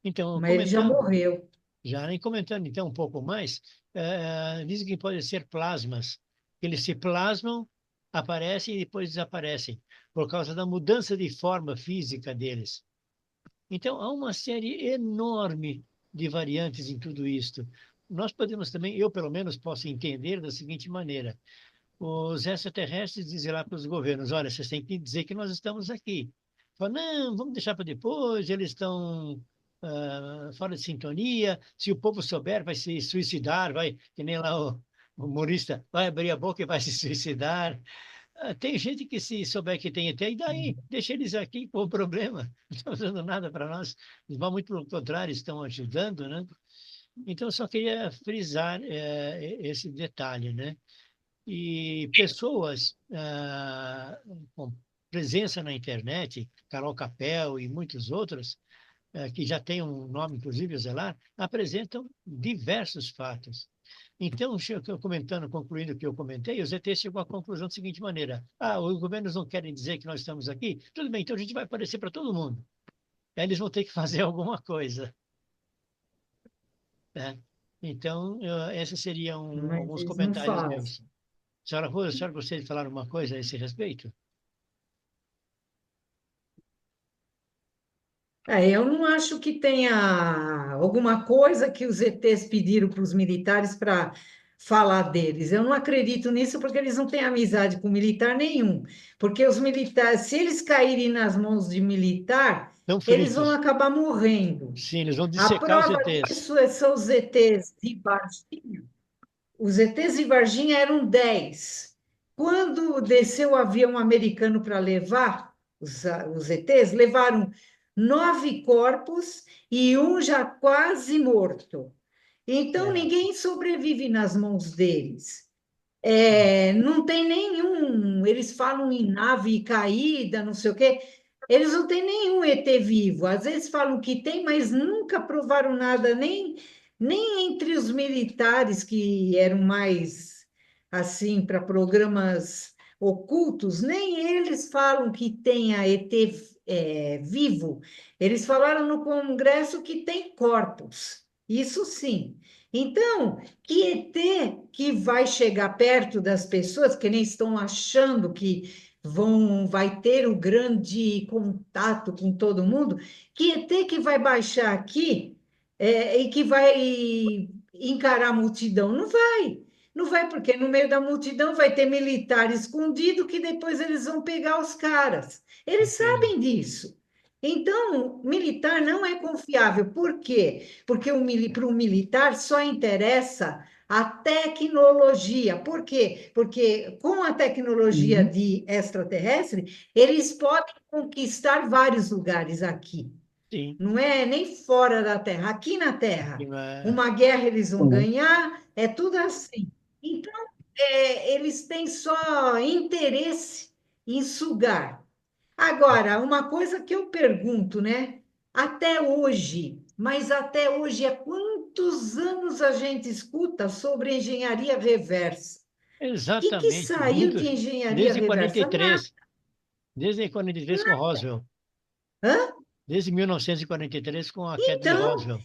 Então, Mas ele já comentando, morreu. já nem comentando então um pouco mais, dizem que podem ser plasmas. Eles se plasmam, aparecem e depois desaparecem, por causa da mudança de forma física deles. Então, há uma série enorme de variantes em tudo isto. Nós podemos também, eu pelo menos posso entender da seguinte maneira: os extraterrestres dizem lá para os governos, olha, vocês têm que dizer que nós estamos aqui. Fala, não, vamos deixar para depois, eles estão fora de sintonia, se o povo souber, vai se suicidar, vai, que nem lá o humorista, vai abrir a boca e vai se suicidar. Tem gente que se souber que tem ET, e daí? Deixa eles aqui, qual o problema? Não estão fazendo nada para nós. Eles vão muito pelo contrário, estão ajudando, né? Então, eu só queria frisar esse detalhe, né? E pessoas com presença na internet, Carol Capel e muitos outros, que já têm um nome, inclusive, a zelar, apresentam diversos fatos. Então, comentando, concluindo o que eu comentei, os ETs chegou à conclusão da seguinte maneira: os governos não querem dizer que nós estamos aqui? Tudo bem, então a gente vai aparecer para todo mundo. Aí eles vão ter que fazer alguma coisa, né? Então, esses seriam Mas alguns eles não comentários fazem. meus. A senhora gostaria de falar uma coisa a esse respeito? Eu não acho que tenha alguma coisa que os ETs pediram para os militares para falar deles. Eu não acredito nisso porque eles não têm amizade com militar nenhum. Porque os militares, se eles caírem nas mãos de militar, Estão eles vão fritos. acabar morrendo. Sim, eles vão A dissecar os prova ETs. disso são os ETs de Varginha. Os ETs de Varginha eram 10. Quando desceu o avião americano para levar os ETs, levaram 9 corpos e um já quase morto. Então, É, ninguém sobrevive nas mãos deles. sim, Não tem nenhum. Eles falam em nave caída, não sei o quê. Eles não têm nenhum ET vivo. Às vezes falam que tem, mas nunca provaram nada, nem entre os militares que eram mais assim para programas ocultos, nem eles falam que tenha ET vivo. Eles falaram no Congresso que tem corpos. Isso sim. Então, que ET que vai chegar perto das pessoas, que nem estão achando que vai ter o grande contato com todo mundo, que ET que vai baixar aqui e que vai encarar a multidão? Não vai. Não vai, porque no meio da multidão vai ter militar escondido que depois eles vão pegar os caras. Eles entendo. sabem disso. Então, militar não é confiável. Por quê? Porque para o militar só interessa a tecnologia. Por quê? Porque com a tecnologia Uhum. de extraterrestre, eles podem conquistar vários lugares aqui. Sim, Não é nem fora da Terra, aqui na aqui Terra. não é- Uma guerra eles vão Uhum. ganhar, é tudo assim. Então, eles têm só interesse em sugar. Agora, uma coisa que eu pergunto, né? Até hoje, mas até hoje, há quantos anos a gente escuta sobre engenharia reversa? O que exatamente, saiu de muitos, engenharia desde reversa? Nada. 43, desde 43 com Roswell, Hã? desde 1943 com a queda de Então, Roswell.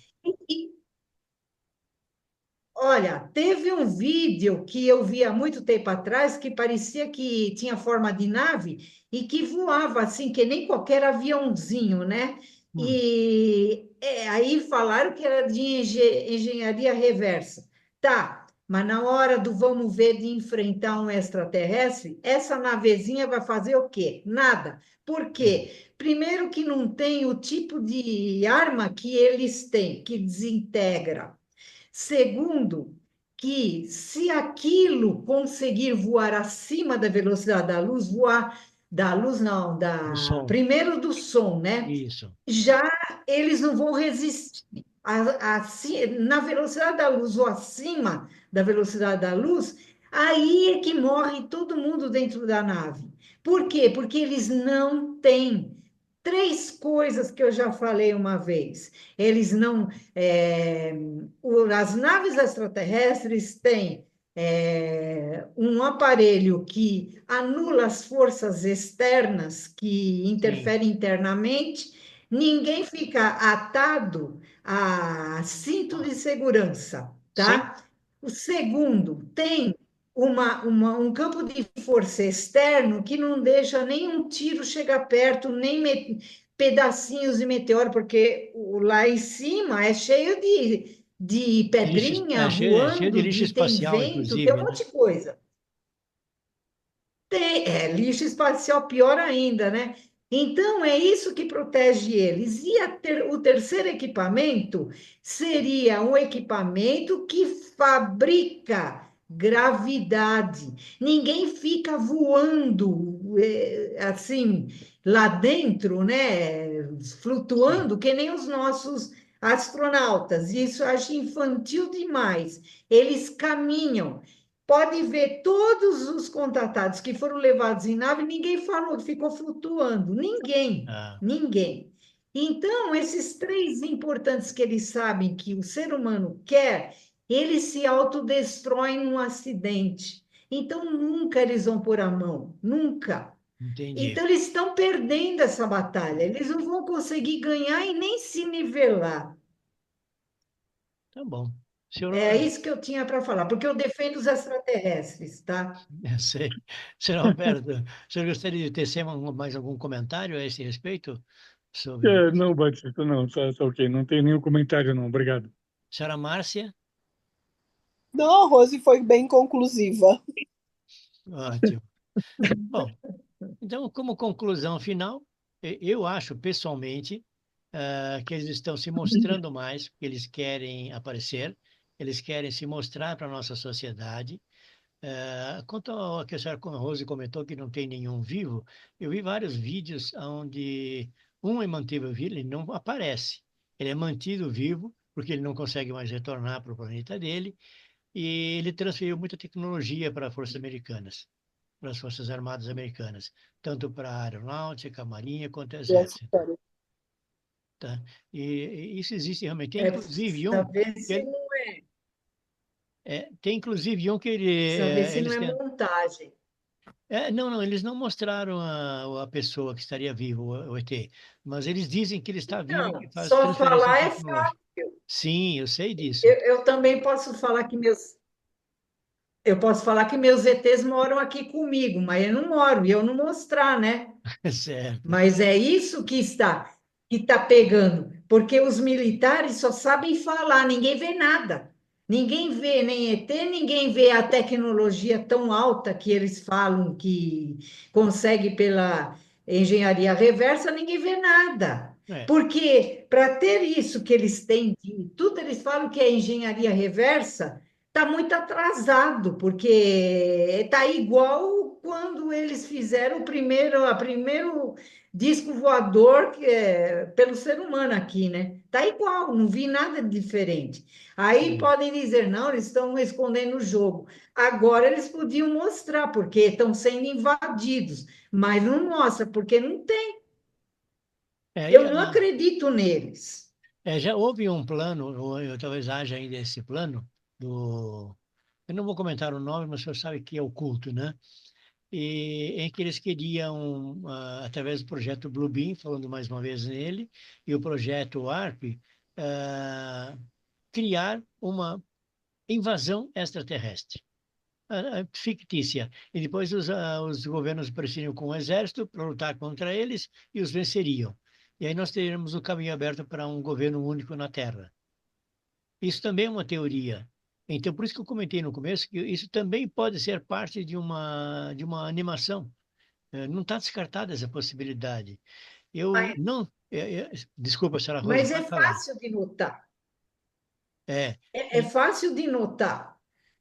olha, teve um vídeo que eu vi há muito tempo atrás que parecia que tinha forma de nave e que voava assim, que nem qualquer aviãozinho, né? E aí falaram que era de engenharia reversa. Tá, mas na hora do vamos ver de enfrentar um extraterrestre, essa navezinha vai fazer o quê? Nada. Por quê? Primeiro que não tem o tipo de arma que eles têm, que desintegra. Segundo, que se aquilo conseguir voar acima da velocidade da luz, voar da luz não, Do da som. primeiro do som, né? Isso. Já eles não vão resistir. Na velocidade da luz ou acima da velocidade da luz, aí é que morre todo mundo dentro da nave. Por quê? Porque eles não têm três coisas que eu já falei uma vez. Eles não. As naves extraterrestres têm um aparelho que anula as forças externas que Sim. interferem internamente, ninguém fica atado a cinto de segurança, Sim. tá? O segundo, tem um campo de força externo que não deixa nenhum tiro chegar perto, nem pedacinhos de meteoro, porque lá em cima é cheio de pedrinha Cheio de voando, lixo tem espacial, vento, tem um inclusive, né? monte de coisa. Lixo espacial pior ainda, né? Então, é isso que protege eles. E o terceiro equipamento seria um equipamento que fabrica gravidade. Ninguém fica voando assim lá dentro, né? Sim. Flutuando, que nem os nossos astronautas. Isso eu acho infantil demais. Eles caminham. Pode ver todos os contratados que foram levados em nave, ninguém falou que ficou flutuando. Ninguém, Ah, ninguém. Então, esses três importantes que eles sabem que o ser humano quer, eles se autodestroem num acidente. Então, nunca eles vão pôr a mão, nunca. entendi. Então, eles estão perdendo essa batalha. Eles não vão conseguir ganhar e nem se nivelar. Tá bom. Senhor, É isso que eu tinha para falar, porque eu defendo os extraterrestres, tá? eu sei. Senhor Roberto, o senhor gostaria de tecer mais algum comentário a esse respeito sobre isso? Não, Batista, não, tá ok. Não tem nenhum comentário, não. Obrigado. Senhora Márcia? Não, a Rose foi bem conclusiva. Ótimo. Bom, então, como conclusão final, eu acho pessoalmente que eles estão se mostrando mais, porque eles querem aparecer, eles querem se mostrar para a nossa sociedade. Quanto ao que a senhora Rose comentou que não tem nenhum vivo, eu vi vários vídeos onde um é mantido vivo, ele não aparece. Ele é mantido vivo porque ele não consegue mais retornar para o planeta dele e ele transferiu muita tecnologia para as forças americanas, para as forças armadas americanas, tanto para a aeronáutica, a marinha quanto o exército, tá? E isso existe realmente. É, Que tem inclusive um que precisa ver se não eles é têm. montagem. Não, eles não mostraram a pessoa que estaria viva, o ET, mas eles dizem que ele está vivo e Não, que faz só transferência falar é tecnológica. fácil. Sim, eu sei disso. Eu também posso falar que eu posso falar que meus ETs moram aqui comigo, mas eu não moro, e eu não mostrar, né? Certo. Mas é isso que está pegando, porque os militares só sabem falar, ninguém vê nada. Ninguém vê nem ET, ninguém vê a tecnologia tão alta que eles falam que consegue pela engenharia reversa, ninguém vê nada. É, Porque para ter isso que eles têm, tudo eles falam que é engenharia reversa, está muito atrasado, porque está igual quando eles fizeram a primeiro disco voador pelo ser humano aqui, né? Está igual, não vi nada de diferente. Aí sim. podem dizer, não, eles estão escondendo o jogo. Agora eles podiam mostrar, porque estão sendo invadidos, mas não mostra, porque não tem. É, e, Eu não acredito neles. já houve um plano, ou talvez haja ainda esse plano, eu não vou comentar o nome, mas o senhor sabe que é oculto, né? Em que eles queriam, através do projeto Bluebeam, falando mais uma vez nele, e o projeto ARP, criar uma invasão extraterrestre, fictícia. E depois os governos pressionam com o exército para lutar contra eles e os venceriam. e aí nós teremos o caminho aberto para um governo único na Terra. Isso também é uma teoria. Então, por isso que eu comentei no começo que isso também pode ser parte de uma animação. Não está descartada essa possibilidade. Eu Mas, não. Desculpa, Sara Rosa, mas é pode falar. fácil de notar. É, É fácil de notar.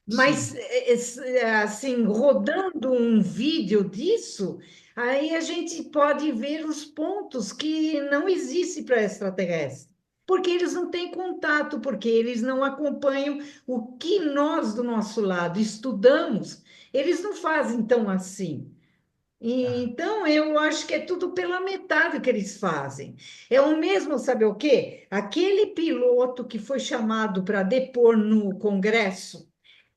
Mas, sim. assim, rodando um vídeo disso, aí a gente pode ver os pontos que não existem para extraterrestre. Porque eles não têm contato, porque eles não acompanham o que nós, do nosso lado, estudamos. Eles não fazem tão assim. Ah, Então, eu acho que é tudo pela metade que eles fazem. É o mesmo, sabe o quê? Aquele piloto que foi chamado para depor no Congresso,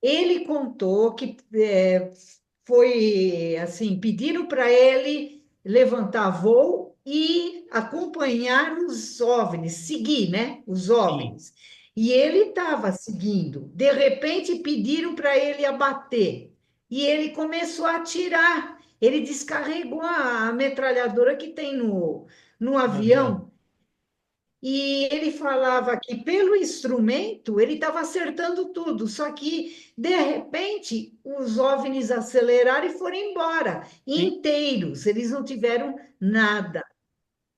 ele contou que foi assim, pediram para ele levantar voo e acompanhar os OVNIs, seguir, né? Os sim. OVNIs. E ele estava seguindo. De repente, pediram para ele abater. E ele começou a atirar. Ele descarregou a metralhadora que tem no No avião. avião. E ele falava que, pelo instrumento, ele estava acertando tudo, só que, de repente, os OVNIs aceleraram e foram embora, Sim. inteiros, eles não tiveram nada.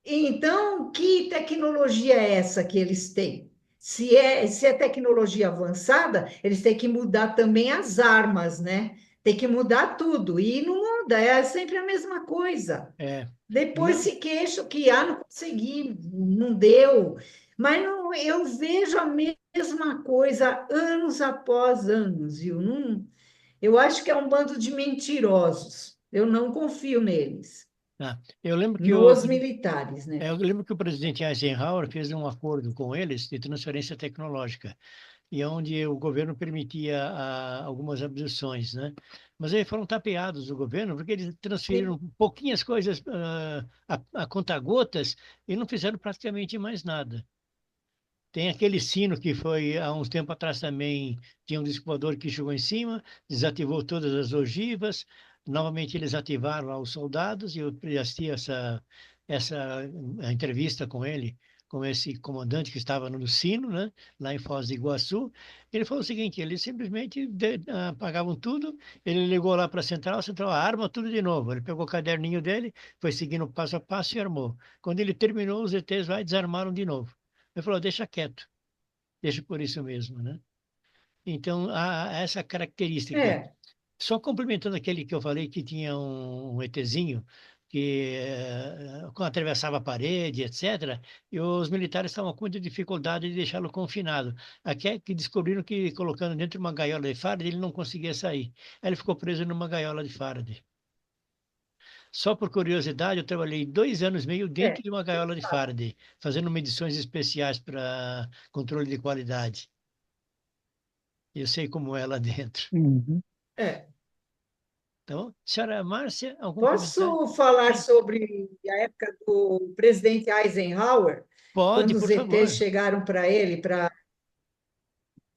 Então, que tecnologia é essa que eles têm? Se é tecnologia avançada, eles têm que mudar também as armas, né? Tem que mudar tudo, e não muda, é sempre a mesma coisa. É, Depois não, se queixam que não consegui, não deu. Mas não, eu vejo a mesma coisa anos após anos, viu? Não, eu acho que é um bando de mentirosos. Eu não confio neles, eu lembro que nos militares, né? eu lembro que o presidente Eisenhower fez um acordo com eles de transferência tecnológica, e onde o governo permitia algumas abduções, né? Mas aí foram tapeados do governo, porque eles transferiram pouquinhas coisas a conta-gotas e não fizeram praticamente mais nada. Tem aquele sino que foi há uns tempo atrás também, tinha um disco voador que chegou em cima, desativou todas as ogivas, novamente eles ativaram lá os soldados, e eu assisti essa a entrevista com ele, com esse comandante que estava no sino, né, lá em Foz do Iguaçu. Ele falou o seguinte, eles simplesmente apagavam tudo, ele ligou lá para a central arma tudo de novo. Ele pegou o caderninho dele, foi seguindo passo a passo e armou. Quando ele terminou, os ETs lá e desarmaram de novo. Ele falou, deixa quieto, deixa por isso mesmo, né? Então, há essa característica. É, Só complementando aquele que eu falei que tinha um ETzinho que atravessava a parede, etc., e os militares estavam com muita dificuldade de deixá-lo confinado. Aqui é que descobriram que colocando dentro de uma gaiola de Faraday, ele não conseguia sair. Aí ele ficou preso numa gaiola de Faraday. Só por curiosidade, eu trabalhei 2 anos e meio é. dentro de uma gaiola de Faraday, fazendo medições especiais para controle de qualidade. Eu sei como é lá dentro. Uhum. É. Então, senhora Márcia, algum comentário? Posso falar Sim, sobre a época do presidente Eisenhower, pode, quando os por ETs favor. chegaram para ele para.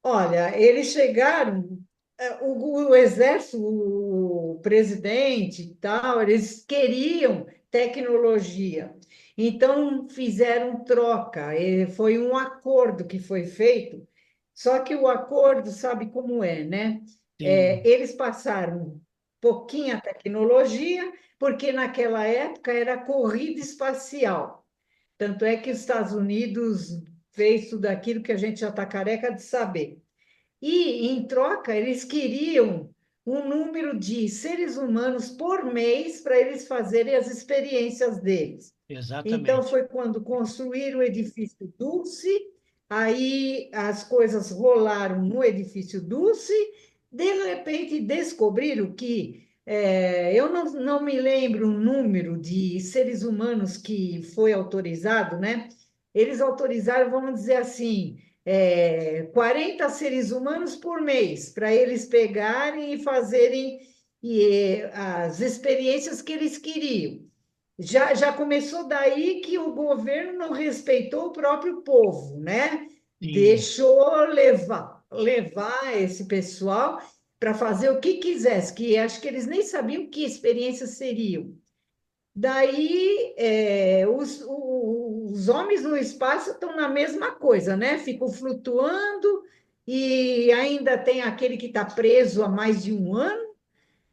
Olha, eles chegaram, o exército, o presidente e tal, eles queriam tecnologia. Então, fizeram troca, foi um acordo que foi feito, só que o acordo, sabe como é, né? Sim, Eles passaram pouquinha tecnologia, porque naquela época era corrida espacial. Tanto é que os Estados Unidos fez tudo aquilo que a gente já está careca de saber. E, em troca, eles queriam um número de seres humanos por mês para eles fazerem as experiências deles. Então, exatamente. foi quando construíram o edifício Dulce, aí as coisas rolaram no edifício Dulce, de repente descobriram que, eu não me lembro o número de seres humanos que foi autorizado, né? Eles autorizaram, vamos dizer assim, 40 seres humanos por mês, para eles pegarem e fazerem as experiências que eles queriam. Já começou daí que o governo não respeitou o próprio povo, né? Sim, Deixou levar esse pessoal para fazer o que quisesse, que acho que eles nem sabiam que experiências seriam. Daí, os homens no espaço estão na mesma coisa, né? Ficam flutuando e ainda tem aquele que está preso há mais de um ano,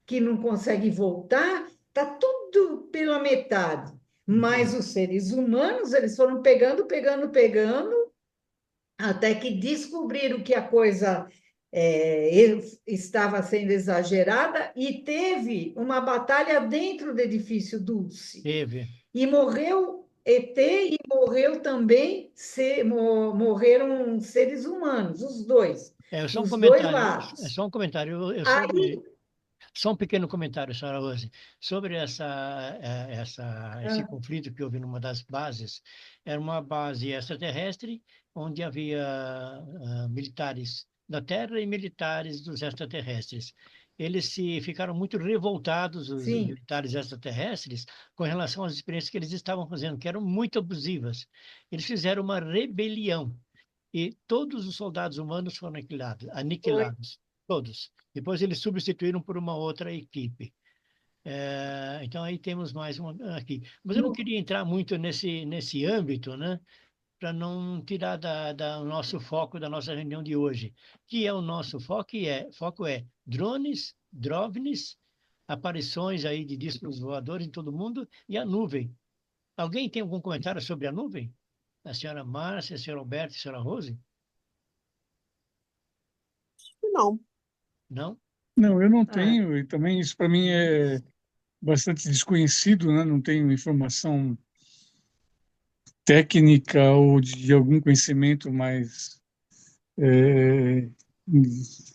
que não consegue voltar, está tudo pela metade. Mas os seres humanos, eles foram pegando, pegando, pegando, até que descobriram que a coisa estava sendo exagerada e teve uma batalha dentro do edifício Dulce. Teve. E morreu ET e morreu também, morreram seres humanos, os dois, Só um dos dois comentário, é lados. só um comentário. Aí, Só um pequeno comentário, senhora Rose, sobre esse ah, conflito que houve numa das bases. Era uma base extraterrestre, onde havia militares da Terra e militares dos extraterrestres. Eles ficaram muito revoltados, os sim, militares extraterrestres, com relação às experiências que eles estavam fazendo, que eram muito abusivas. Eles fizeram uma rebelião e todos os soldados humanos foram foi. aniquilados, todos. Depois eles substituíram por uma outra equipe. Então aí temos mais uma aqui. Mas eu não No- queria entrar muito nesse âmbito, né? Para não tirar o nosso foco da nossa reunião de hoje, que é o nosso foco é drones, DROVNIs, aparições aí de discos voadores em todo o mundo e a nuvem. Alguém tem algum comentário sobre a nuvem? A senhora Márcia, a senhora Alberto e a senhora Rose? Não. Não? Não, eu não ah, tenho, e também isso para mim é bastante desconhecido, né? Não tenho informação técnica ou de algum conhecimento mais é,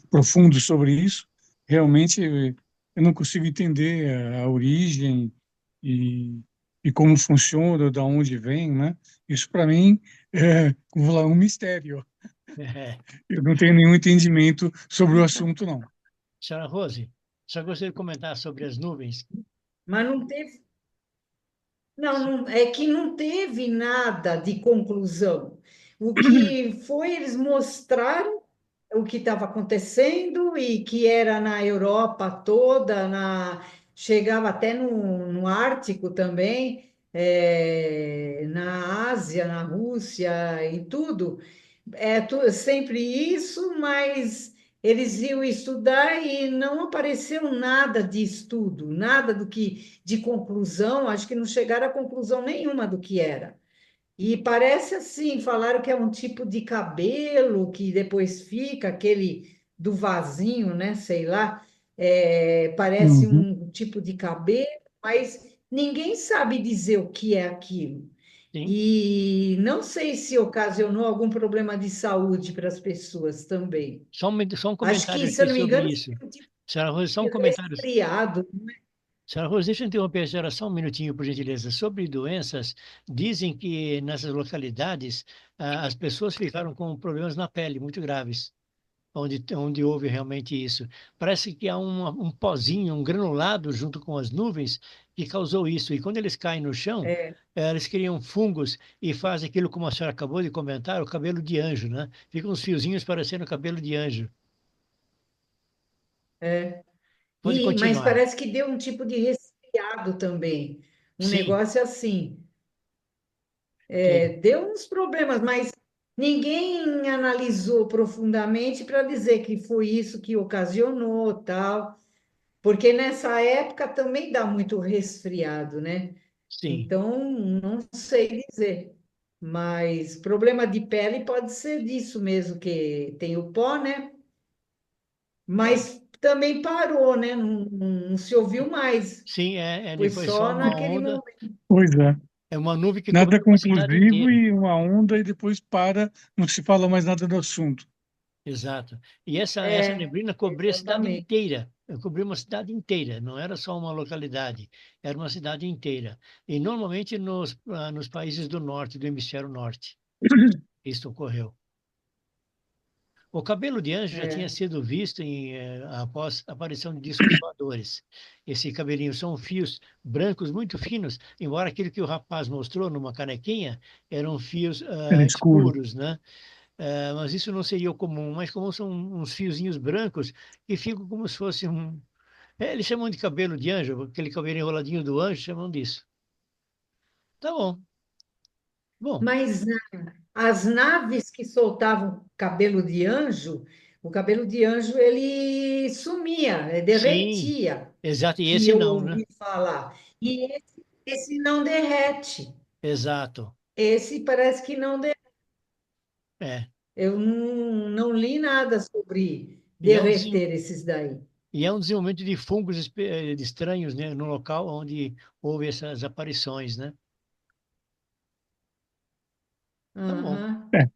profundo sobre isso. Realmente, eu não consigo entender a origem e, e como funciona, de onde vem, né? Isso para mim vou lá, um mistério. Eu não tenho nenhum entendimento sobre o assunto, não. Senhora Rose, só gostaria de comentar sobre as nuvens. mas não teve, é que não teve nada de conclusão. O que foi, eles mostraram o que estava acontecendo e que era na Europa toda, chegava até no Ártico também, na Ásia, na Rússia e tudo. Sempre isso, mas eles iam estudar e não apareceu nada de estudo, nada de conclusão, acho que não chegaram a conclusão nenhuma do que era. E parece assim, falaram que é um tipo de cabelo que depois fica, aquele do vasinho, né? Sei lá, parece Uhum. um tipo de cabelo, mas ninguém sabe dizer o que é aquilo. Sim, E não sei se ocasionou algum problema de saúde para as pessoas também. só um Acho comentário que, se eu aqui não me sobre engano, isso. foi um tipo Senhora Rose, só de um comentário. resfriado. Senhora Rose, deixa eu interromper a senhora só um minutinho, por gentileza. Sobre doenças, dizem que nessas localidades as pessoas ficaram com problemas na pele muito graves, onde houve realmente isso. Parece que há um pozinho, um granulado junto com as nuvens que causou isso. E quando eles caem no chão, É, eles criam fungos e fazem aquilo, como a senhora acabou de comentar, o cabelo de anjo, né? Ficam uns fiozinhos parecendo cabelo de anjo. é. Pode Mas continuar. parece que deu um tipo de resfriado também. Um Sim, negócio assim. teve. Deu uns problemas, mas ninguém analisou profundamente para dizer que foi isso que ocasionou, tal, porque nessa época também dá muito resfriado, né? Sim. Então, não sei dizer. Mas problema de pele pode ser disso mesmo, que tem o pó, né? É. Mas também parou, né? Não se ouviu mais. Sim, Foi depois só só uma naquele onda. momento. Pois é. É uma nuvem que Nada cobriu uma cidade conclusivo inteira. e uma onda e depois para, não se fala mais nada do assunto. Exato. E essa É, neblina cobria a cidade exatamente. inteira. Cobriu uma cidade inteira, não era só uma localidade, era uma cidade inteira. E normalmente nos países do norte, do hemisfério norte, isso ocorreu. O cabelo de anjo já tinha É, sido visto após a aparição de discos voadores. Esse cabelinho são fios brancos muito finos, embora aquilo que o rapaz mostrou numa canequinha eram fios Era escuro. escuros, né? Mas isso não seria o comum. O mais comum são uns fiozinhos brancos que ficam como se fosse um. Eles chamam de cabelo de anjo, aquele cabelo enroladinho do anjo, chamam disso. Tá bom. Bom, Mas as naves que soltavam cabelo de anjo, o cabelo de anjo ele sumia, sim, derretia, exato, e que esse eu não, né? ouvi falar. E esse não derrete. Exato. Esse parece que não derrete. É. Eu não li nada sobre E é um, desen- derreter esses daí. e é um desenvolvimento de fungos estranhos, né, no local onde houve essas aparições, né? Tá bom. Aham. É,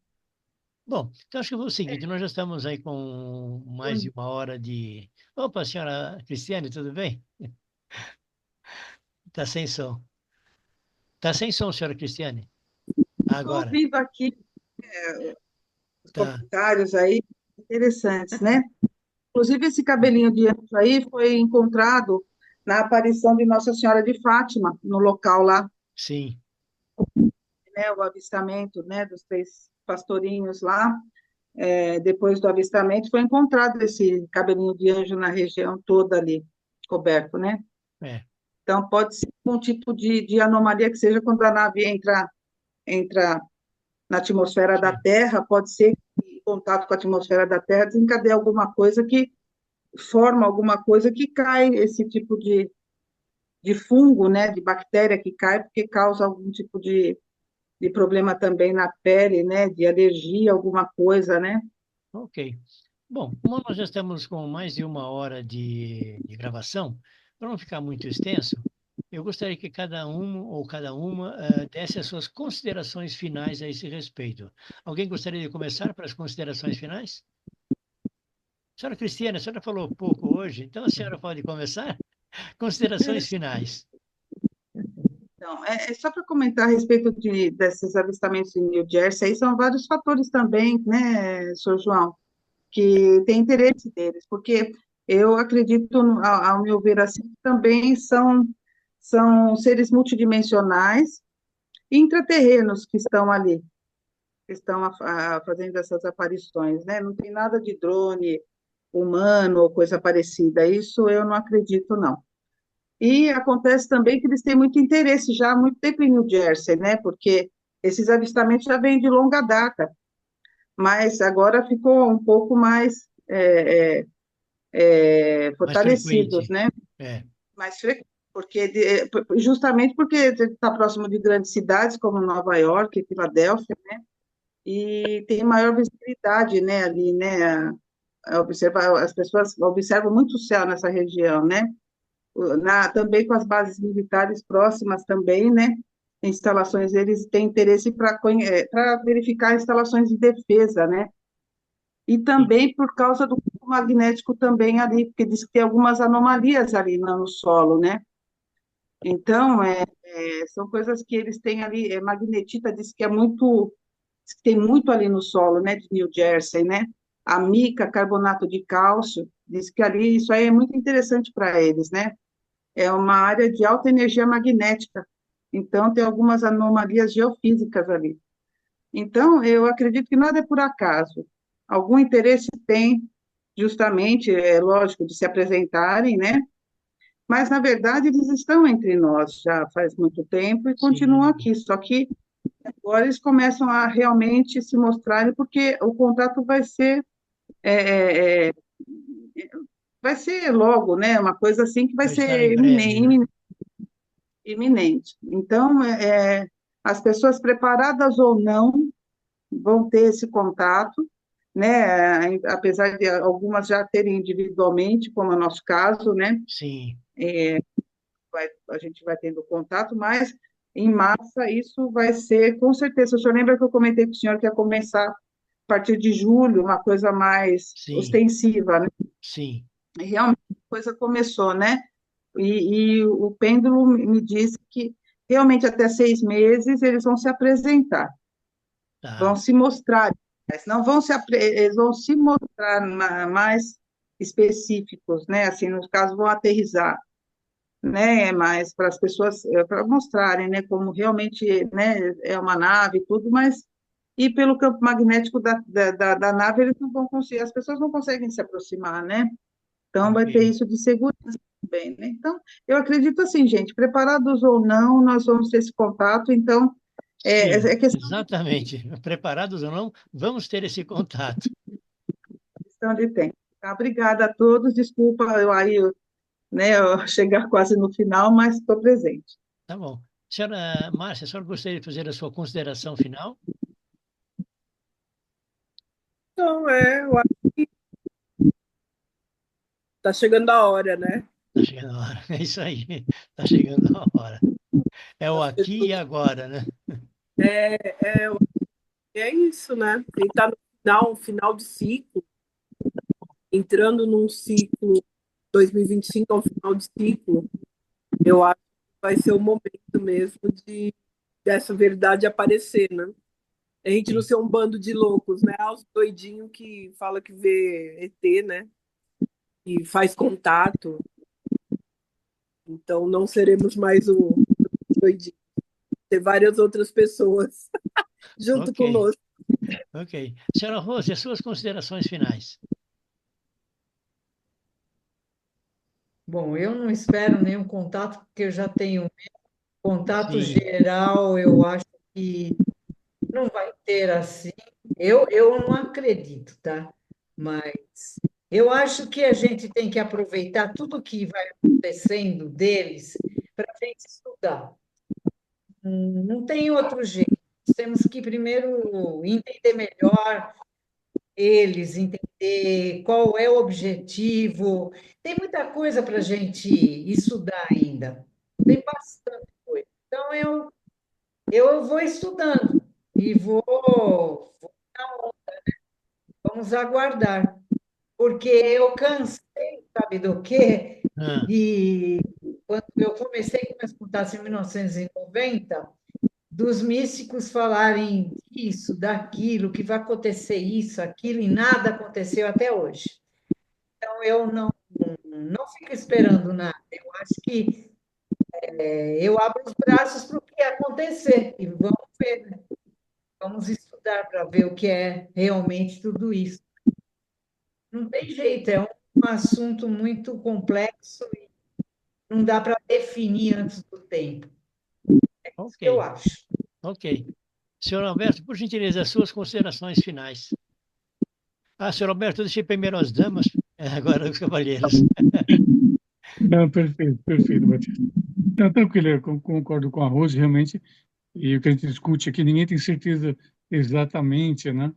Bom, então acho que é o seguinte, nós já estamos aí com mais de uma hora de... Opa, senhora Cristiane, tudo bem? Tá sem som. Tá sem som, senhora Cristiane? Estou Agora. ouvindo aqui os Tá. comentários aí, interessantes, né? Inclusive, esse cabelinho de anjo aí foi encontrado na aparição de Nossa Senhora de Fátima, no local lá, Sim. né? O avistamento, né, dos três pastorinhos lá. Depois do avistamento, foi encontrado esse cabelinho de anjo na região toda ali, coberto, né? É. Então, pode ser um tipo de anomalia que seja quando a nave entra na atmosfera da Sim. Terra, pode ser que em contato com a atmosfera da Terra desencadeie alguma coisa que forma alguma coisa que cai, esse tipo de fungo, né, de bactéria que cai, porque causa algum tipo de problema também na pele, né, de alergia, alguma coisa, né? Ok. Bom, como nós já estamos com mais de uma hora de gravação, para não ficar muito extenso, eu gostaria que cada um ou cada uma desse as suas considerações finais a esse respeito. Alguém gostaria de começar para as considerações finais? Senhora Cristiana, a senhora falou pouco hoje, então a senhora pode começar? Considerações finais. Então, é só para comentar a respeito desses avistamentos em New Jersey, aí são vários fatores também, né, Sr. João, que tem interesse deles, porque eu acredito, ao meu ver assim, que também são seres multidimensionais e intraterrenos que estão ali, que estão fazendo essas aparições, né? Não tem nada de drone humano ou coisa parecida, isso eu não acredito, não. E acontece também que eles têm muito interesse já há muito tempo em New Jersey, né? Porque esses avistamentos já vêm de longa data, mas agora ficou um pouco mais Mais fortalecidos, frequente. né? É, Mais frequentes, porque justamente porque está próximo de grandes cidades como Nova York, Filadélfia, e tem maior visibilidade, né? Ali, né? As pessoas observam muito o céu nessa região, né? Também com as bases militares próximas também, né? Instalações, eles têm interesse para verificar instalações de defesa, né? E sim. também por causa do campo magnético também ali, porque diz que tem algumas anomalias ali no solo, né? Então, são coisas que eles têm ali, magnetita diz que diz que tem muito ali no solo, né, de New Jersey, né? A mica, carbonato de cálcio, diz que ali, isso aí é muito interessante para eles, né? É uma área de alta energia magnética, então tem algumas anomalias geofísicas ali. Então, eu acredito que nada é por acaso. Algum interesse tem, justamente, é lógico, de se apresentarem, né? Mas, na verdade, eles estão entre nós já faz muito tempo e continuam Sim. aqui, só que agora eles começam a realmente se mostrarem, porque o contato é, é, vai ser logo, né? Uma coisa assim que vai Vai estar em ser breve, né? iminente. Então, as pessoas preparadas ou não vão ter esse contato, né? Apesar de algumas já terem individualmente, como é o nosso caso, né? Sim. A gente vai tendo contato, mas em massa isso vai ser, com certeza. O senhor lembra que eu comentei com o senhor que ia começar a partir de julho, uma coisa mais Sim. ostensiva, né? Sim. E realmente a coisa começou, né? E o pêndulo me disse que realmente até 6 meses eles vão se apresentar, vão Tá. se mostrar, mas não vão eles vão se mostrar mais específicos, né? Assim, no caso, vão aterrissar, né? Mas para as pessoas, para mostrarem, né? Como realmente, né? É uma nave e tudo, mas e pelo campo magnético da nave eles não vão conseguir, as pessoas não conseguem se aproximar, né? Então vai ter Ok. isso de segurança também, né? Então, eu acredito assim, gente, preparados ou não, nós vamos ter esse contato, então Sim, É questão exatamente. Preparados ou não, vamos ter esse contato. questão de tempo. Tá? Obrigada a todos. Desculpa eu chegar quase no final, mas estou presente. Tá bom. Senhora Márcia, a senhora gostaria de fazer a sua consideração final? Então, eu acho que tá chegando a hora, né? Está chegando a hora. É isso aí. Está chegando a hora. É o Das aqui e pessoas. agora, né? É, é isso, né? Quem está no final de ciclo, entrando num ciclo 2025 ao final de ciclo, eu acho que vai ser o momento mesmo dessa verdade aparecer, né? A gente não Sim. ser um bando de loucos, né? Os doidinhos que fala que vê ET, né? E faz contato. Então não seremos mais o doidinho. Ter várias outras pessoas junto Ok, conosco. ok. Senhora Rose, as suas considerações finais. Bom, eu não espero nenhum contato, porque eu já tenho contato Sim, geral, eu acho que não vai ter assim. Eu não acredito, tá? Mas eu acho que a gente tem que aproveitar tudo que vai acontecendo deles para a gente estudar. Não tem outro jeito. Nós temos que primeiro entender melhor eles, entender qual é o objetivo. Tem muita coisa para a gente estudar ainda. Tem bastante coisa. Então, eu vou estudando e vamos aguardar, porque eu cansei, sabe do quê? ah, De quando eu comecei com meus contatos em 1990, dos místicos falarem disso, daquilo, que vai acontecer isso, aquilo, e nada aconteceu até hoje. Então, eu não fico esperando nada. Eu acho que eu abro os braços para o que acontecer e vamos ver, né? Vamos estudar para ver o que é realmente tudo isso. Não tem jeito, é um assunto muito complexo e não dá para definir antes do tempo. Isso ok, que eu acho. ok. Senhor Alberto, por gentileza, as suas considerações finais. Ah, senhor Alberto, eu deixei primeiro as damas, agora os cavalheiros. Não, perfeito, perfeito, Batista. Não, tranquilo, eu concordo com a Rose, realmente, e o que a gente discute aqui, ninguém tem certeza exatamente, né,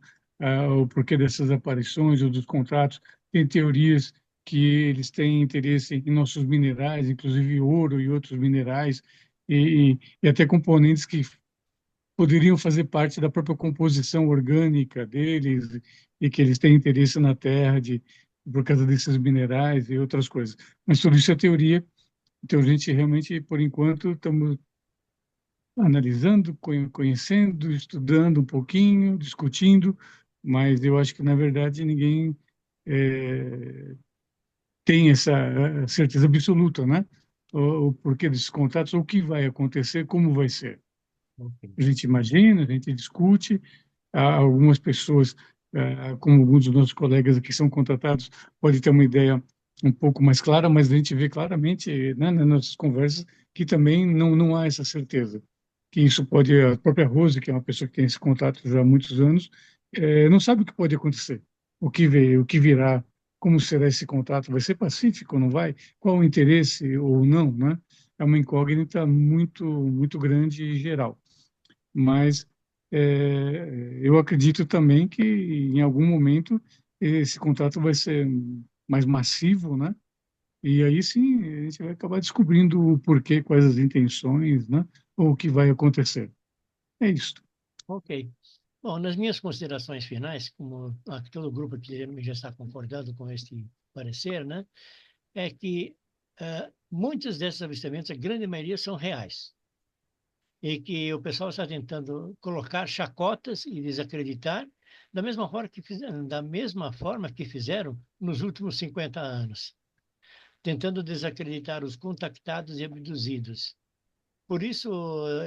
o porquê dessas aparições ou dos contratos. Tem teorias que eles têm interesse em nossos minerais, inclusive ouro e outros minerais, e até componentes que poderiam fazer parte da própria composição orgânica deles e que eles têm interesse na Terra por causa desses minerais e outras coisas. Mas tudo isso é teoria, então a gente realmente, por enquanto, estamos analisando, conhecendo, estudando um pouquinho, discutindo, mas eu acho que, na verdade, ninguém tem essa certeza absoluta, né? O porquê desses contatos, ou o que vai acontecer, como vai ser. Ok, A gente imagina, a gente discute, algumas pessoas, como alguns dos nossos colegas aqui são contratados, pode ter uma ideia um pouco mais clara, mas a gente vê claramente, né, nas nossas conversas que também não há essa certeza. Que isso pode, a própria Rose, que é uma pessoa que tem esse contato já há muitos anos, não sabe o que pode acontecer, o que veio, o que virá, como será esse contato, vai ser pacífico, não vai? Qual o interesse ou não, né? É uma incógnita muito grande e geral. Mas eu acredito também que em algum momento esse contrato vai ser mais massivo, né? E aí sim a gente vai acabar descobrindo o porquê, quais as intenções, né? Ou o que vai acontecer. É isso. ok. Bom, nas minhas considerações finais, como todo o grupo aqui já está concordando com este parecer, né, é que muitos desses avistamentos, a grande maioria, são reais. E que o pessoal está tentando colocar chacotas e desacreditar da mesma forma que fizeram nos últimos 50 anos, tentando desacreditar os contactados e abduzidos. Por isso,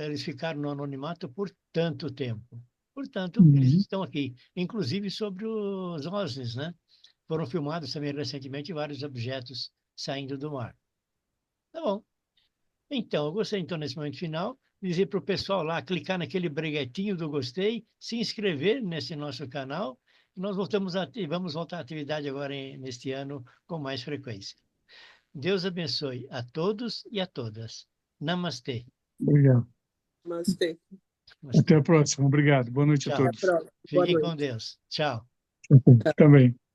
eles ficaram no anonimato por tanto tempo. Portanto, eles Uhum. estão aqui, inclusive sobre os OSNIs, né? Foram filmados também recentemente vários objetos saindo do mar. Tá bom. Então, eu gostaria, então, nesse momento final, dizer para o pessoal lá, clicar naquele breguetinho do gostei, se inscrever nesse nosso canal. Nós vamos voltar à atividade agora neste ano com mais frequência. Deus abençoe a todos e a todas. Namastê. Obrigado. Namastê. Namastê. Até a próxima. Obrigado. Boa noite a Tchau. Até a todos. próxima. Boa Fiquem com noite. Deus. Tchau. Também.